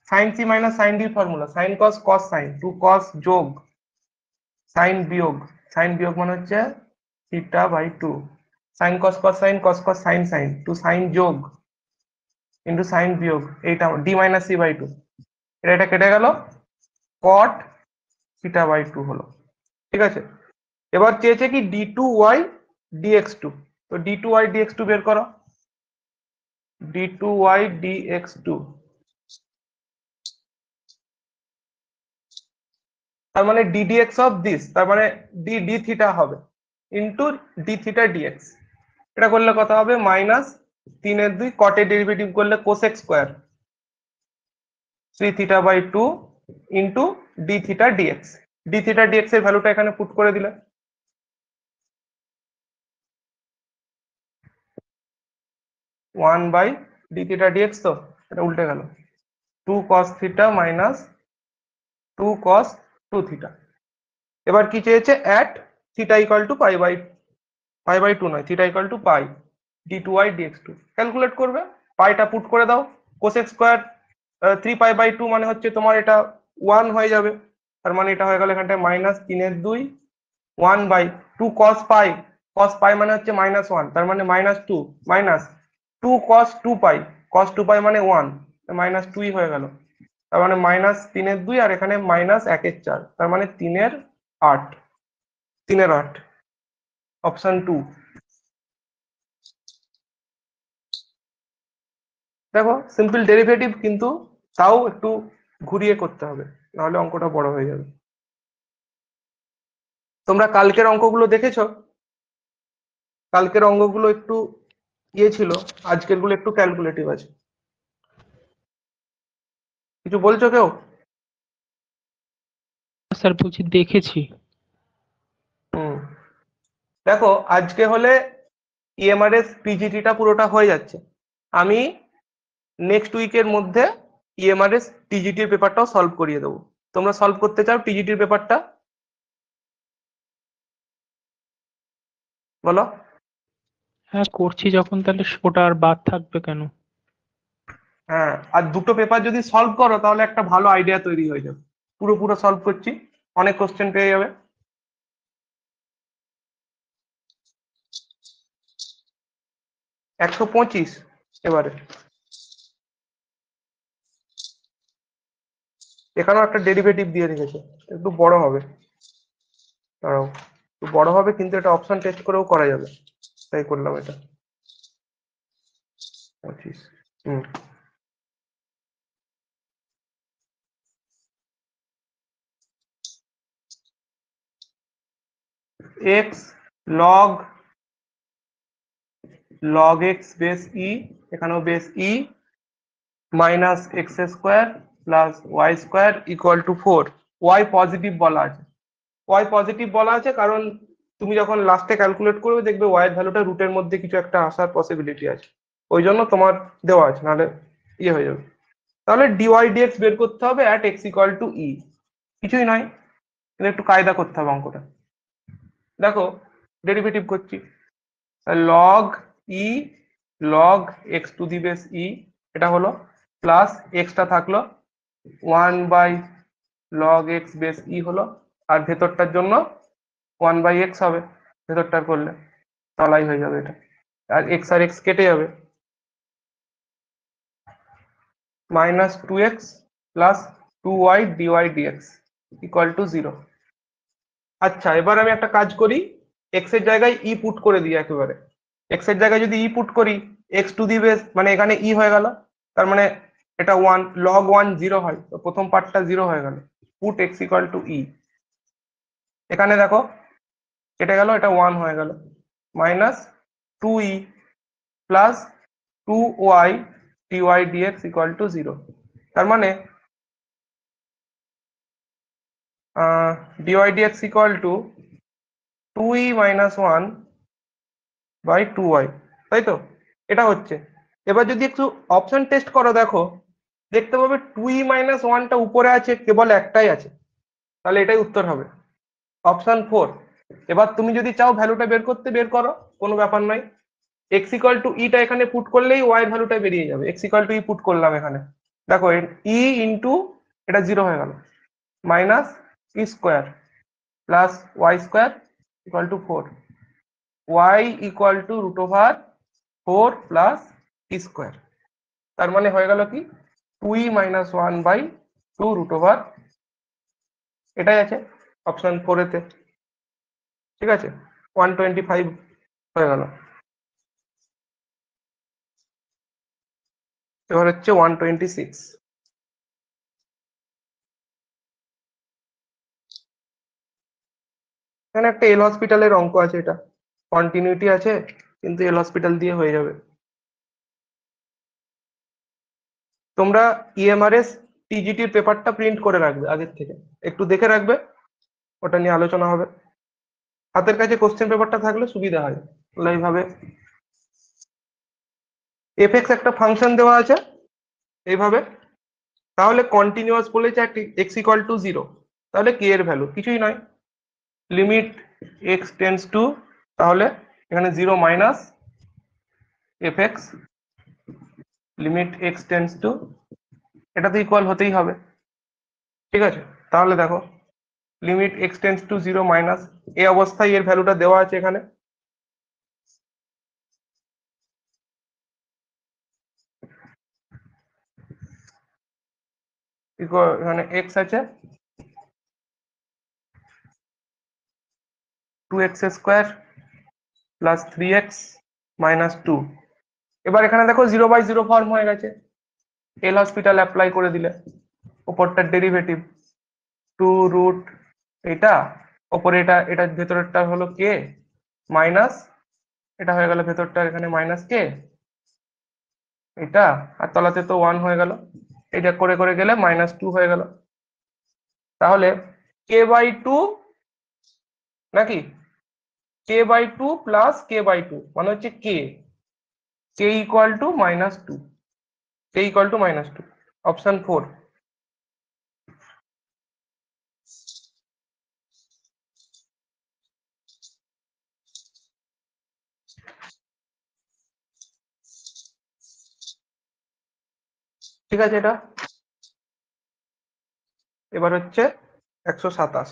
sin c minus sin d formula, sin cos cos sin, 2 cos যোগ sin বিয়োগ, sin বিয়োগ মানে হচ্ছে theta by 2, sin cos cos sin cos cos sin sin, 2 sin যোগ ইন্টু sin বিয়োগ, এইটা d মাইনাস c বাই 2, এটা কেটে গেল, cot থিটা বাই 2 হলো। ঠিক আছে, এবার চেয়েছে কি d2y dx2, তো d2y dx2 বের করো, d2y dx2, তার মানে d dx অফ দিস, তার মানে d d থিটা হবে ইন্টু d থিটা dx, এটা করলে কত হবে -3/2, কটের ডেরিভেটিভ করলে cosec square 3 theta by 2 into d theta dx, d theta dx এর ভ্যালুটা এখানে পুট করে দিলে 1 বাই d থিটা dx, তো এটা উল্টে গেল 2 cos theta minus 2 cos 2 theta. এবার কি চেয়েছে at theta equal to pi by 2 নয়, theta equal to pi d2y dx2, calculate করবে, পাইটা পুট করে দাও, কোসেক স্কোয়ার 3 পাই বাই 2 মানে হচ্ছে তোমার এটা 1 হয়ে যাবে, তার মানে এটা হয়ে গেল এখানটায় -3/2 1 বাই 2 cos পাই মানে হচ্ছে -1, তার মানে -2 মাইনাস 2 cos 2 পাই, cos 2 পাই মানে 1, -2 হয়ে গেল, তার মানে -3/2, আর এখানে -1/4, তার মানে 3/8, 3/8, অপশন 2। দেখো সিম্পল ডেরিভেটিভ, কিন্তু তাও একটু ঘুরিয়ে করতে হবে, নাহলে অঙ্কটা বড় হয়ে যাবে। তোমরা কালকের অঙ্কগুলো দেখেছো? কালকের অঙ্কগুলো একটু ইয়ে ছিল, আজকের গুলো একটু ক্যালকুলেটিভ আছে। কিছু বলছো কেউ? স্যার বলছি দেখেছি। হুম, দেখো আজকে হলে ইএমআরএস পিজিটিটা পুরোটা হয়ে যাচ্ছে, আমি নেক্সট উইকের মধ্যে ইএমআরএস টিজিটির পেপারটাও সলভ করিয়ে দেবো। তোমরা সলভ করতে চাও টিজিটির পেপারটা? বলো। হ্যাঁ করছি যখন, তাহলে ওটা আর বাদ থাকবে কেন? হ্যাঁ, আর দুটো পেপার যদি সলভ করো তাহলে একটা ভালো আইডিয়া তৈরি হয়ে যাবে। পুরো পুরো সলভ করছি, অনেক কোশ্চেন পেয়ে যাবে। একশো 25 এবারে। এখানেও একটা ডেরিভেটিভ দিয়ে রেখেছে, একটু বড় হবে। দাঁড়াও, একটু বড় হবে কিন্তু এটা অপশন টেস্ট করেও করা যাবে, তাই করলাম এটা। 25। হুম। X log x base e, এখানেও base e, minus x square plus y square equal to 4। Y positive বলা আছে। ওয়াই পজিটিভ বলা আছে কারণ তুমি যখন লাস্টে ক্যালকুলেট করবে দেখবে ওয়াই এর ভ্যালুটা রুটের মধ্যে কিছু একটা আসার পসিবিলিটি আছে, ওই জন্য তোমার দেওয়া আছে, নাহলে ইয়ে হয়ে যাবে। তাহলে ডিওয়াই ডিএক্স বের করতে হবে অ্যাট এক্স ইকুয়াল টু ই। কিছুই নয়, কিন্তু একটু কায়দা করতে হবে অঙ্কটা। দেখো ডেরিভেটিভ করছি, log e log x to the base e, এটা হলো প্লাস এক্সটা থাকলো 1/log x বেস ই হলো, আর ভেতরটার জন্য 1/x হবে ভেতরটার করলে, তলাই হয়ে যাবে এটা, আর এক্স আর এক্স কেটে যাবে, minus 2x plus 2y dy dx equal to 0। আচ্ছা, এবার আমি একটা কাজ করি, এক্স এর জায়গায় ই পুট করে দিই একেবারে। এক্স এর জায়গায় যদি ই পুট করি, এক্স টু দি বেস মানে এখানে ই হয়ে গেল, তার মানে এটা 1, log 1 0 হয়, তো প্রথম পার্টটা 0 হয়ে গেল। পুট এক্স ইকুয়াল টু ই, এখানে দেখো কেটে গেল, এটা 1 হয়ে গেল, minus 2e plus 2y dy dx equal to 0। তার মানে dy dx equal to 2e minus 1/2y, তাই তো? এটা হচ্ছে। এবার যদি একটু অপশন টেস্ট করো, দেখো দেখতে পাবে 2e মাইনাস 1টা উপরে আছে, কেবল একটাই আছে, তাহলে এটাই উত্তর হবে, অপশন 4। এবার তুমি যদি চাও ভ্যালুটা বের করতে, বের করো, কোনো ব্যাপার নাই। এক্স ইকুয়াল টু ইটা এখানে পুট করলেই ওয়াই ভ্যালুটা বেরিয়ে যাবে। X equal to e put করলাম এখানে, দেখো ই ইন্টু এটা 0 হয়ে গেল, minus e square plus y square equal to 4, y equal to root over 4 plus e square. তার মানে হয়ে গেল কি 2e মাইনাস 1/2 রুট ওভার, এটাই আছে অপশন 4 এতে। ঠিক আছে, 125 হয়ে গেল। এবার হচ্ছে 126। এখানে একটা এল হসপিটালের অঙ্ক আছে, এটা কন্টিনিউটি আছে কিন্তু এল হসপিটাল দিয়ে হয়ে যাবে। তোমরা ইএমআরএস টিজিটির পেপারটা প্রিন্ট করে রাখবে আগের থেকে, একটু দেখে রাখবে, ওটা নিয়ে আলোচনা হবে। হাতের কাছে কোশ্চেন পেপারটা থাকলে সুবিধা হয়। এইভাবে এফএক্স একটা ফাংশন দেওয়া আছে এইভাবে, তাহলে কন্টিনিউয়াস বলেছে এক্স ইকুয়াল টু 0, তাহলে কে এর ভ্যালু কিছুই নয়, লিমিট এক্স টেন্স টু, তাহলে এখানে 0 minus FX limit x tends to, এটা তো ইকুয়াল হতেই হবে। ঠিক আছে, তাহলে দেখো limit x tends to 0 minus, এই অবস্থায় এর ভ্যালুটা দেওয়া আছে এখানে, এখানে এক্স আছে 2x square plus 3x minus 2। এবার এখানে দেখো 0/0 ফর্ম হয়ে গেছে, এল হসপিটাল অ্যাপ্লাই করে দিলে, ওপরটার ডেরিভেটিভ 2 রুট এটা, ওপরে এটা, এটার ভেতরেরটা হলো কে মাইনাস, এটা হয়ে গেল ভেতরটা এখানে মাইনাস কে এটা, আর তলাতে তো 1 হয়ে গেল, এটা করে করে গেলে -2 হয়ে গেল। তাহলে k/2 নাকি k/2 প্লাস k/2 মানে হচ্ছে k equal to -2, k equal to -2। Option 4। ঠিক আছে, এটা এবার হচ্ছে 127।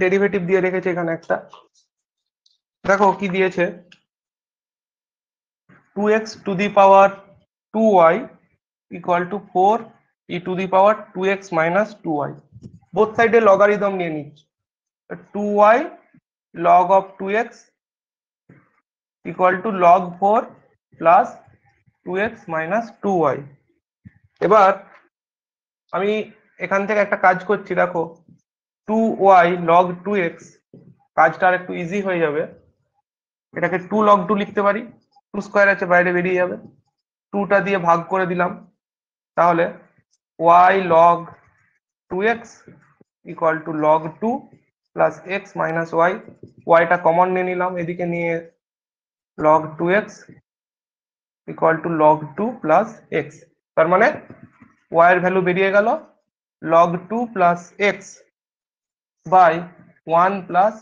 ডেরিভেটিভ দিয়ে রেখেছে এখানে একটা, দেখো কি দিয়েছে, 2x to the power 2y equal to 4 e two the power 2x minus 2y। Both সাইডে লগারিদম নিয়ে নিচ্ছি, 2y log of 2x equal to log 4 plus 2x minus 2y। এবার আমি এখান থেকে একটা কাজ করছি, দেখো 2y log 2x, কাজটা আর একটু ইজি হয়ে যাবে, এটাকে 2 log 2 লিখতে পারি, 2 স্কোয়ার আছে বাইরে বেরিয়ে যাবে, 2টা দিয়ে ভাগ করে দিলাম, তাহলে y log 2x equal to log 2 plus x minus y, yটা কমন নিয়ে নিলাম, এদিকে নিয়ে log 2x equal to log 2 plus x, তার মানে y এর ভ্যালু বেরিয়ে গেল log 2 plus x by 1 plus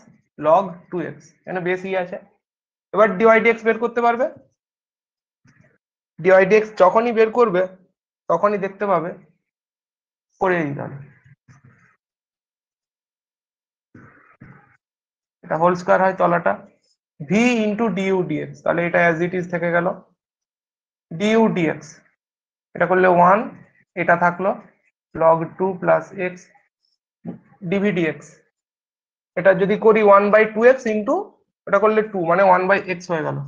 log 2x, এখানে বেশি আছে। এবার dy dx বের করতে পারবে, dy dx যখনই বের করবে তখনই দেখতে পাবে, করে দিতে হবে, এটা হোল স্কয়ার হয় তলাটা, v ইন্টু du dx, তাহলে এটা অ্যাজ ইট ইজ থেকে গেল, du dx এটা করলে 1, এটা থাকলো log 2 plus x dv dx, এটা যদি করি 1/2x ইন্টু এটা করলে 2, মানে 1/x হয়ে গেল।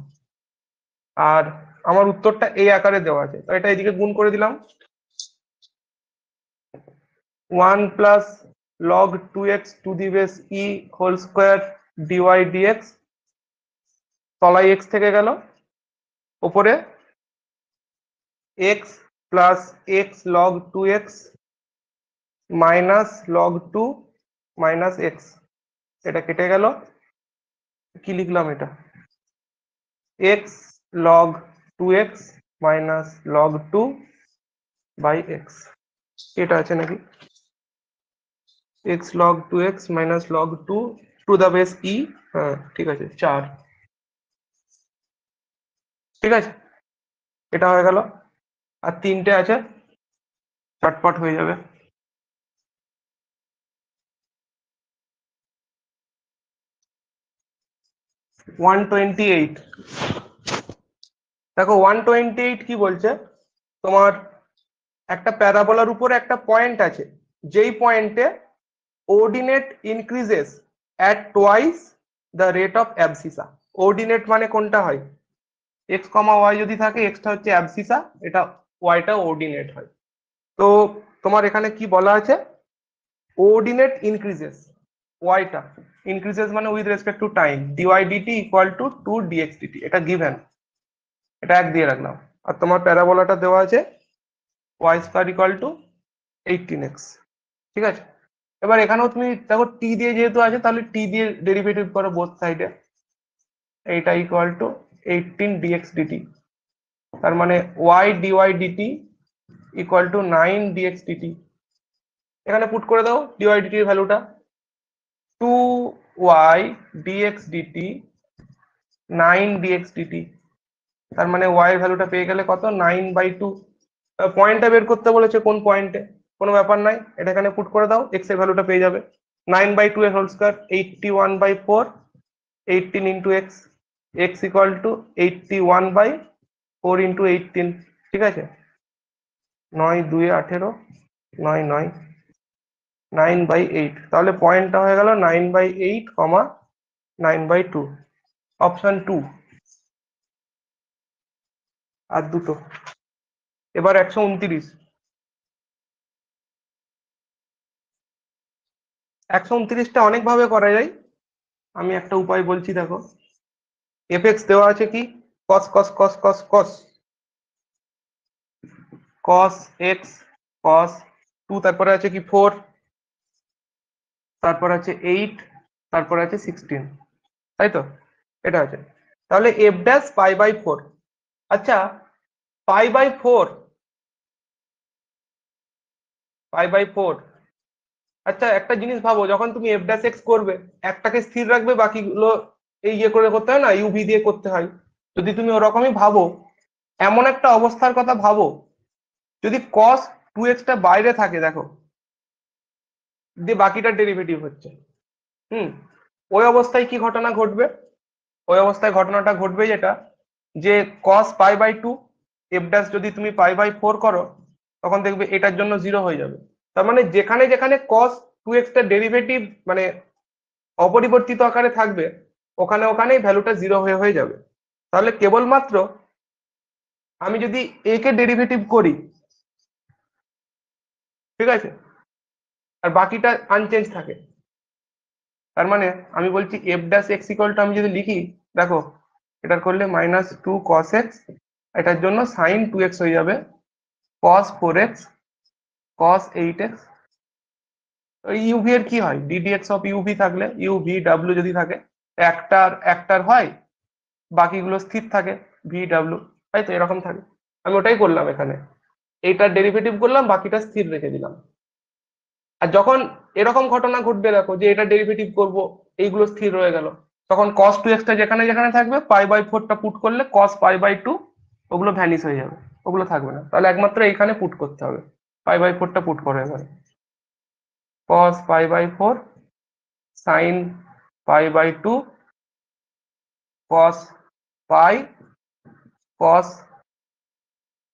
আর আমার উত্তরটা এই আকারে দেওয়া আছে, তো এটা এদিকে গুণ করে দিলাম, 1 plus log 2x to the base e whole square dy dx, তলায় x থেকে গেল, উপরে x plus x log 2x minus log 2 minus x, এটা কেটে গেল, কি লিখলাম এটা, x log 2x minus log 2 by x, এটা আছে নাকি, x log 2x minus log 2 to the base e, হ্যাঁ ঠিক আছে 4, ঠিক আছে, এটা হয়ে গেল, আর 3টে আছে, চটপট হয়ে যাবে। ওয়ান টোয়েন্টি এইট, দেখো 128 কি বলছে, তোমার একটা প্যারাবোলার উপরে একটা পয়েন্ট আছে, যেই পয়েন্টে ordinate increases at twice the rate of abscissa. Ordinate মানে কোনটা হয়, এক্স কমা ওয়াই যদি থাকে, এক্সটা হচ্ছে অ্যাবসিসা, এটা ওয়াইটা অর্ডিনেট হয়। তো তোমার এখানে কি বলা আছে, অর্ডিনেট ইনক্রিজেস, ওয়াইটা ইনক্রিজেস মানে with respect to time, dy dt equal to 2 dx dt, এটা গিভেন, এটা 1 দিয়ে রাখলাম। আর তোমার প্যারাবোলাটা দেওয়া আছে Y square equal to 18x, ঠিক আছে। এবার এখানেও তুমি দেখো টি দিয়ে যেহেতু আছে, তাহলে টি দিয়ে ডেরিভেটিভ করো বোথ সাইডে, এইটা ইকুয়াল টু 18 ডিএক্স ডিটি, তার মানে y dy dt equal to 9 dx dt, এখানে পুট করে দাও ডিওয়াই ডিটি এর ভ্যালুটা, 2y dx dt 9 dx dt, তার মানে y এর ভ্যালুটা পেয়ে গেলে কত, 9/2। পয়েন্টটা বের করতে বলেছে কোন পয়েন্টে, কোনো ব্যাপার নাই, এটা এখানে পুট করে দাও, x এর ভ্যালুটা পেয়ে যাবে, 9/2 এর whole square 81/4, 18 into x, x equal to 81/4 into 18, ঠিক আছে, 9 2 18, 9 9 9/8, তাহলে পয়েন্টটা হয়ে গেল 9/8, 9/2, অপশন 2। আর দুটো, এবার 129, 129টা অনেক ভাবে করা যায়, আমি একটা উপায় বলছি, দেখো এফএক্স দেওয়া আছে কি, cos cos cos cos cos cos x cos 2, তারপরে আছে কি 4, তারপর আছে 8, তারপর আছে 16, তাই তো, এটা আছে। তাহলে এফ ড্যাশ পাই বাই 4। আচ্ছা, পাই বাই 4, পাই বাই 4। আচ্ছা, একটা জিনিস ভাবো, যখন তুমি এফ ড্যাশ এক্স করবে, একটাকে স্থির রাখবে, বাকিগুলো এই ইয়ে করে করতে হয় না, ইউভি দিয়ে করতে হয়। যদি তুমি ওরকমই ভাবো, এমন একটা অবস্থার কথা ভাবো, যদি cos 2x টা বাইরে থাকে, দেখো, দিয়ে বাকিটা ডেরিভেটিভ হচ্ছে, ওই অবস্থায় কি ঘটনা ঘটবে? ওই অবস্থায় ঘটনাটা ঘটবে যেটা, যে cos pi by 2 f dash যদি তুমি পাই বাই 4 করো, তখন দেখবে এটার জন্য 0 হয়ে যাবে। তার মানে যেখানে যেখানে cos 2x টা ডেরিভেটিভ মানে অপরিবর্তিত আকারে থাকবে, ওখানে ওখানেই ভ্যালুটা 0 হয়ে যাবে। তাহলে কেবলমাত্র আমি যদি a কে ডেরিভেটিভ করি, ঠিক আছে, আর বাকিটা আনচেঞ্জ থাকে, তার মানে আমি বলছি F dash x equal two, আমি যদি লিখি, দেখো, এটার করলে -2 cos x, এটার জন্য sin 2x হয়ে যাবে cos 4x cos 8x। UV এর কি হয়, ডিডিএক্স অফ ইউভি থাকলে, ইউভি ডাব্লিউ যদি থাকে, একটার হয়, বাকিগুলো স্থির থাকে ভি ডাব্লিউ, তাই তো, এরকম থাকে। আমি ওটাই করলাম এখানে, এইটার ডেরিভেটিভ করলাম, বাকিটা স্থির রেখে দিলাম। আর যখন এরকম ঘটনা ঘটবে, দেখো, যে এটা ডেরিভেটিভ করব, এইগুলো স্থির রয়ে গেল, তখন cos 2x টা যেখানে যেখানে থাকবে, পাই বাই 4 টা পুট করলে cos পাই বাই 2 ওগুলো ভ্যানিশ হয়ে যাবে, ওগুলো থাকবে না। তাহলে একমাত্র এইখানে পুট করতে হবে, পাই বাই 4 টা পুট করে এখানে, cos pi by 4 sin pi by 2 cos pi cos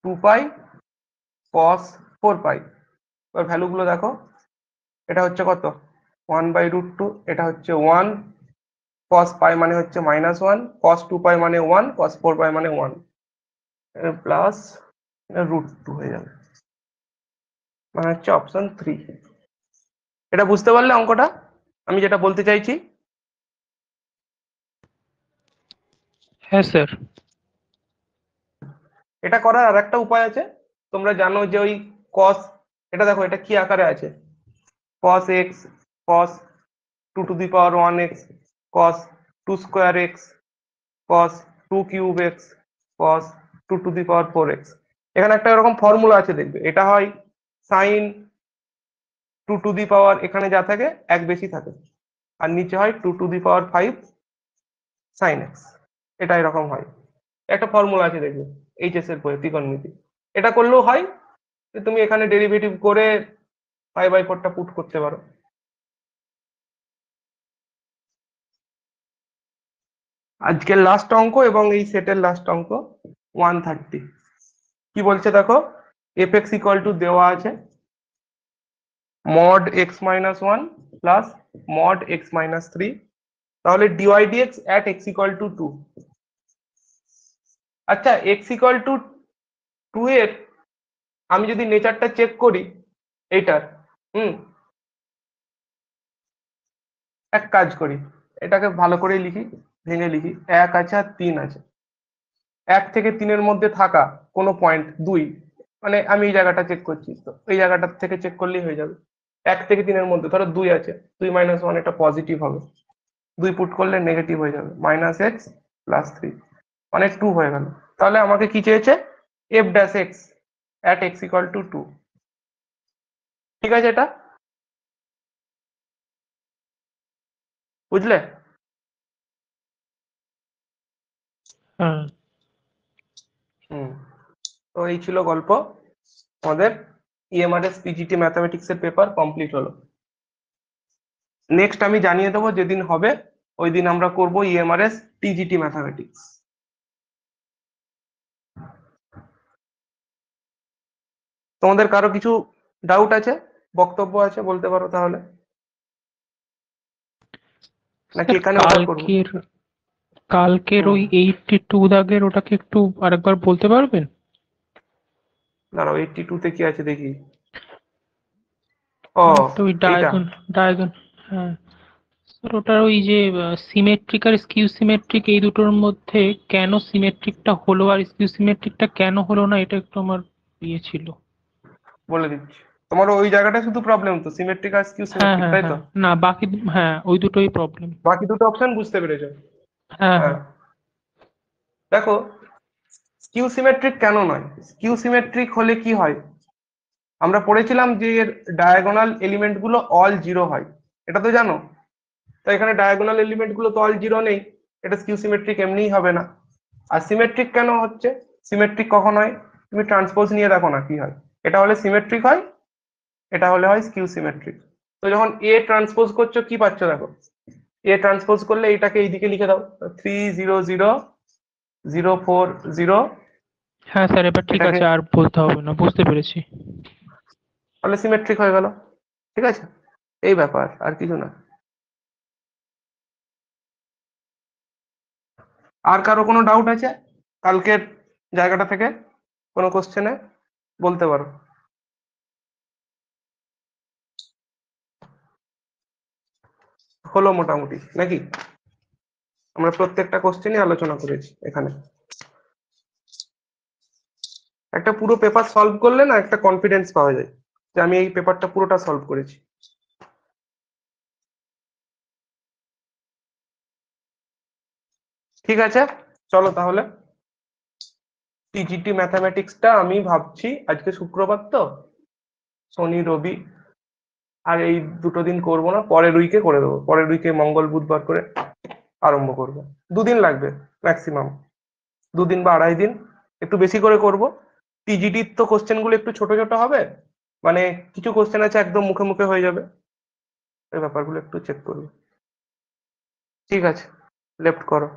2 pi cos 4 pi. এবার ভ্যালু গুলো দেখো, এটা হচ্ছে কত, 1/√2, এটা হচ্ছে 1, cos পাই মানে হচ্ছে -1, cos 2 পাই মানে 1, cos 4 পাই মানে 1, প্লাস √2 হয়ে যাবে, মানে হচ্ছে অপশন 3। এটা বুঝতে পারলে অঙ্কটা, আমি যেটা বলতে চাইছি? হ্যাঁ স্যার। এটা করার আর একটা উপায় আছে, তোমরা জানো যে ওই cos, এটা দেখো, এটা কি আকারে আছে, cos x cos 2 to the power 1x cos 2 square x cos 2 cube x cos 2 to the power 4x। এখানে একটা এরকম ফর্মুলা আছে, দেখবে, এটা হয় sin 2 to the power, এখানে যা থাকে এক বেশি থাকে, আর নিচে হয় 2 to the power 5 sin x, এটা এরকম হয়। একটা ফর্মুলা আছে, দেখবে, এইচএস এর বইয়ে, ত্রিকোণমিতি। এটা করলেও হয়, যে তুমি এখানে ডেরিভেটিভ করে পাই বাই 4 টা পুট করতে পারো। আজকের লাস্ট অঙ্ক এবং এই সেটের লাস্ট অঙ্ক 130। কি বলছে দেখো, এফ এক্স ইকুয়াল টু দেওয়া আছে mod x minus 1 plus mod x minus 3, তাহলে dy dx at x equal to 2। আচ্ছা, x equal to 2 এর আমি যদি নেচারটা চেক করি এইটার, এক কাজ করি, এটাকে ভালো করে লিখি, ভেঙে লিখি, 1 আছে আর 3 আছে। 1 থেকে 3-এর মধ্যে থাকা কোনো পয়েন্ট 2, মানে আমি এই জায়গাটা চেক করছি, তো এই জায়গাটা থেকে চেক করলেই হয়ে যাবে। 1 থেকে 3-এর মধ্যে ধরো 2 আছে, 2 - 1 এটা পজিটিভ হবে, 2 পুট করলে নেগেটিভ হয়ে যাবে, -x + 3, মানে 2 হয়ে গেল। তাহলে আমাকে কি চেয়েছে, f dash x at x equal to 2। ঠিক আছে, এটা বুঝলে? হ্যাঁ। তো এই ছিল গল্প, আমাদের ইএমআরএস পিজিটি ম্যাথামেটিক্স এর পেপার কমপ্লিট হলো। নেক্সট আমি জানিয়ে দেবো, যেদিন হবে ওই দিন আমরা করব ইএমআরএস টিজিটি ম্যাথামেটিক্স। তোমাদের কারো কিছু ডাউট আছে, বক্তব্য আছে, বলতে পারো তাহলে, নাকি এখানে ওভার করবো? কালকের ওই 82 দাগের ওটাকে একটু আরেকবার বলতে পারবেন? দাঁড়াও, 82 তে কি আছে দেখি। ও, একটা ওই এইটা ডায়াগন। হ্যাঁ স্যার, ওটার ওই যে সিমেট্রিক আর স্কিউ সিমেট্রিক, এই দুটোর মধ্যে কেন সিমেট্রিকটা হলো আর স্কিউ সিমেট্রিকটা কেন হলো না, এটা একটু আমার ইয়ে ছিল। বলে দিচ্ছি। তোমার ওই জায়গাটা শুধু প্রবলেম তো, সিমেট্রিক আর স্কিউ হ্যাঁ সিমেট্রিক, হ্যাঁ তাই তো? হ্যাঁ, না বাকি হ্যাঁ ওই দুটোই প্রবলেম। বাকি দুটো অপশন বুঝতে পেরেছো? হ্যাঁ হ্যাঁ। হ্যাঁ দেখো স্কিউ সিমেট্রিক কেন নয়? স্কিউ সিমেট্রিক হলে কি হয়, আমরা পড়েছিলাম যে এর ডায়াগোনাল এলিমেন্ট গুলো অল জিরো হয়, এটা তো জানো। তো এখানে ডায়াগোনাল এলিমেন্ট গুলো তো অল জিরো নেই, এটা স্কিউ সিমেট্রিক এমনিই হবে না। আর সিমেট্রিক কেন হচ্ছে? সিমেট্রিক কখন হয়, তুমি ট্রান্সপোজ নিয়ে দেখো না কি হয়। এটা হলে সিমেট্রিক হয়, এটা হলে হয় স্কিউ সিমেট্রিক। তো যখন এ ট্রান্সপোজ করছো কি পাচ্ছ দেখো, এ ট্রান্সপোজ করলে এটাকে এইদিকে লিখে দাও 30004 হ্যাঁ স্যার, এবার ঠিক এটাকে, আছে, আর বলতে হবে না, বুঝতে পেরেছি। তাহলে সিমেট্রিক হয়ে গেল। ঠিক আছে, এই ব্যাপার, আর কিছু না। আর কারো কোনো ডাউট আছে কালকের জায়গাটা থেকে, কোনো কোশ্চেনে বলতে পারো। হলো মোটামুটি নাকি? আমরা প্রত্যেকটা কোশ্চেনই আলোচনা করেছি এখানে। একটা পুরো পেপার সলভ করলে না একটা কনফিডেন্স পাওয়া যায় যে আমি এই পেপারটা পুরোটা সলভ করেছি। ঠিক আছে, চলো তাহলে টিজিটি ম্যাথামেটিক্সটা আমি ভাবছি আজকে শুক্রবার তো, শনি রবি আর এই দুটো দিন করব না, পরের উইকে করে দেবো, পরের উইকে মঙ্গল বুধবার করে আরম্ভ করব। দুদিন লাগবে ম্যাক্সিমাম, 2 দিন বা 2.5 দিন, একটু বেশি করে করব। টিজিটির তো কোশ্চেন গুলো একটু ছোট ছোট হবে, মানে কিছু কোশ্চেন আছে একদম মুখে মুখে হয়ে যাবে, এই ব্যাপারগুলো একটু চেক করবে। ঠিক আছে, লেফট করো।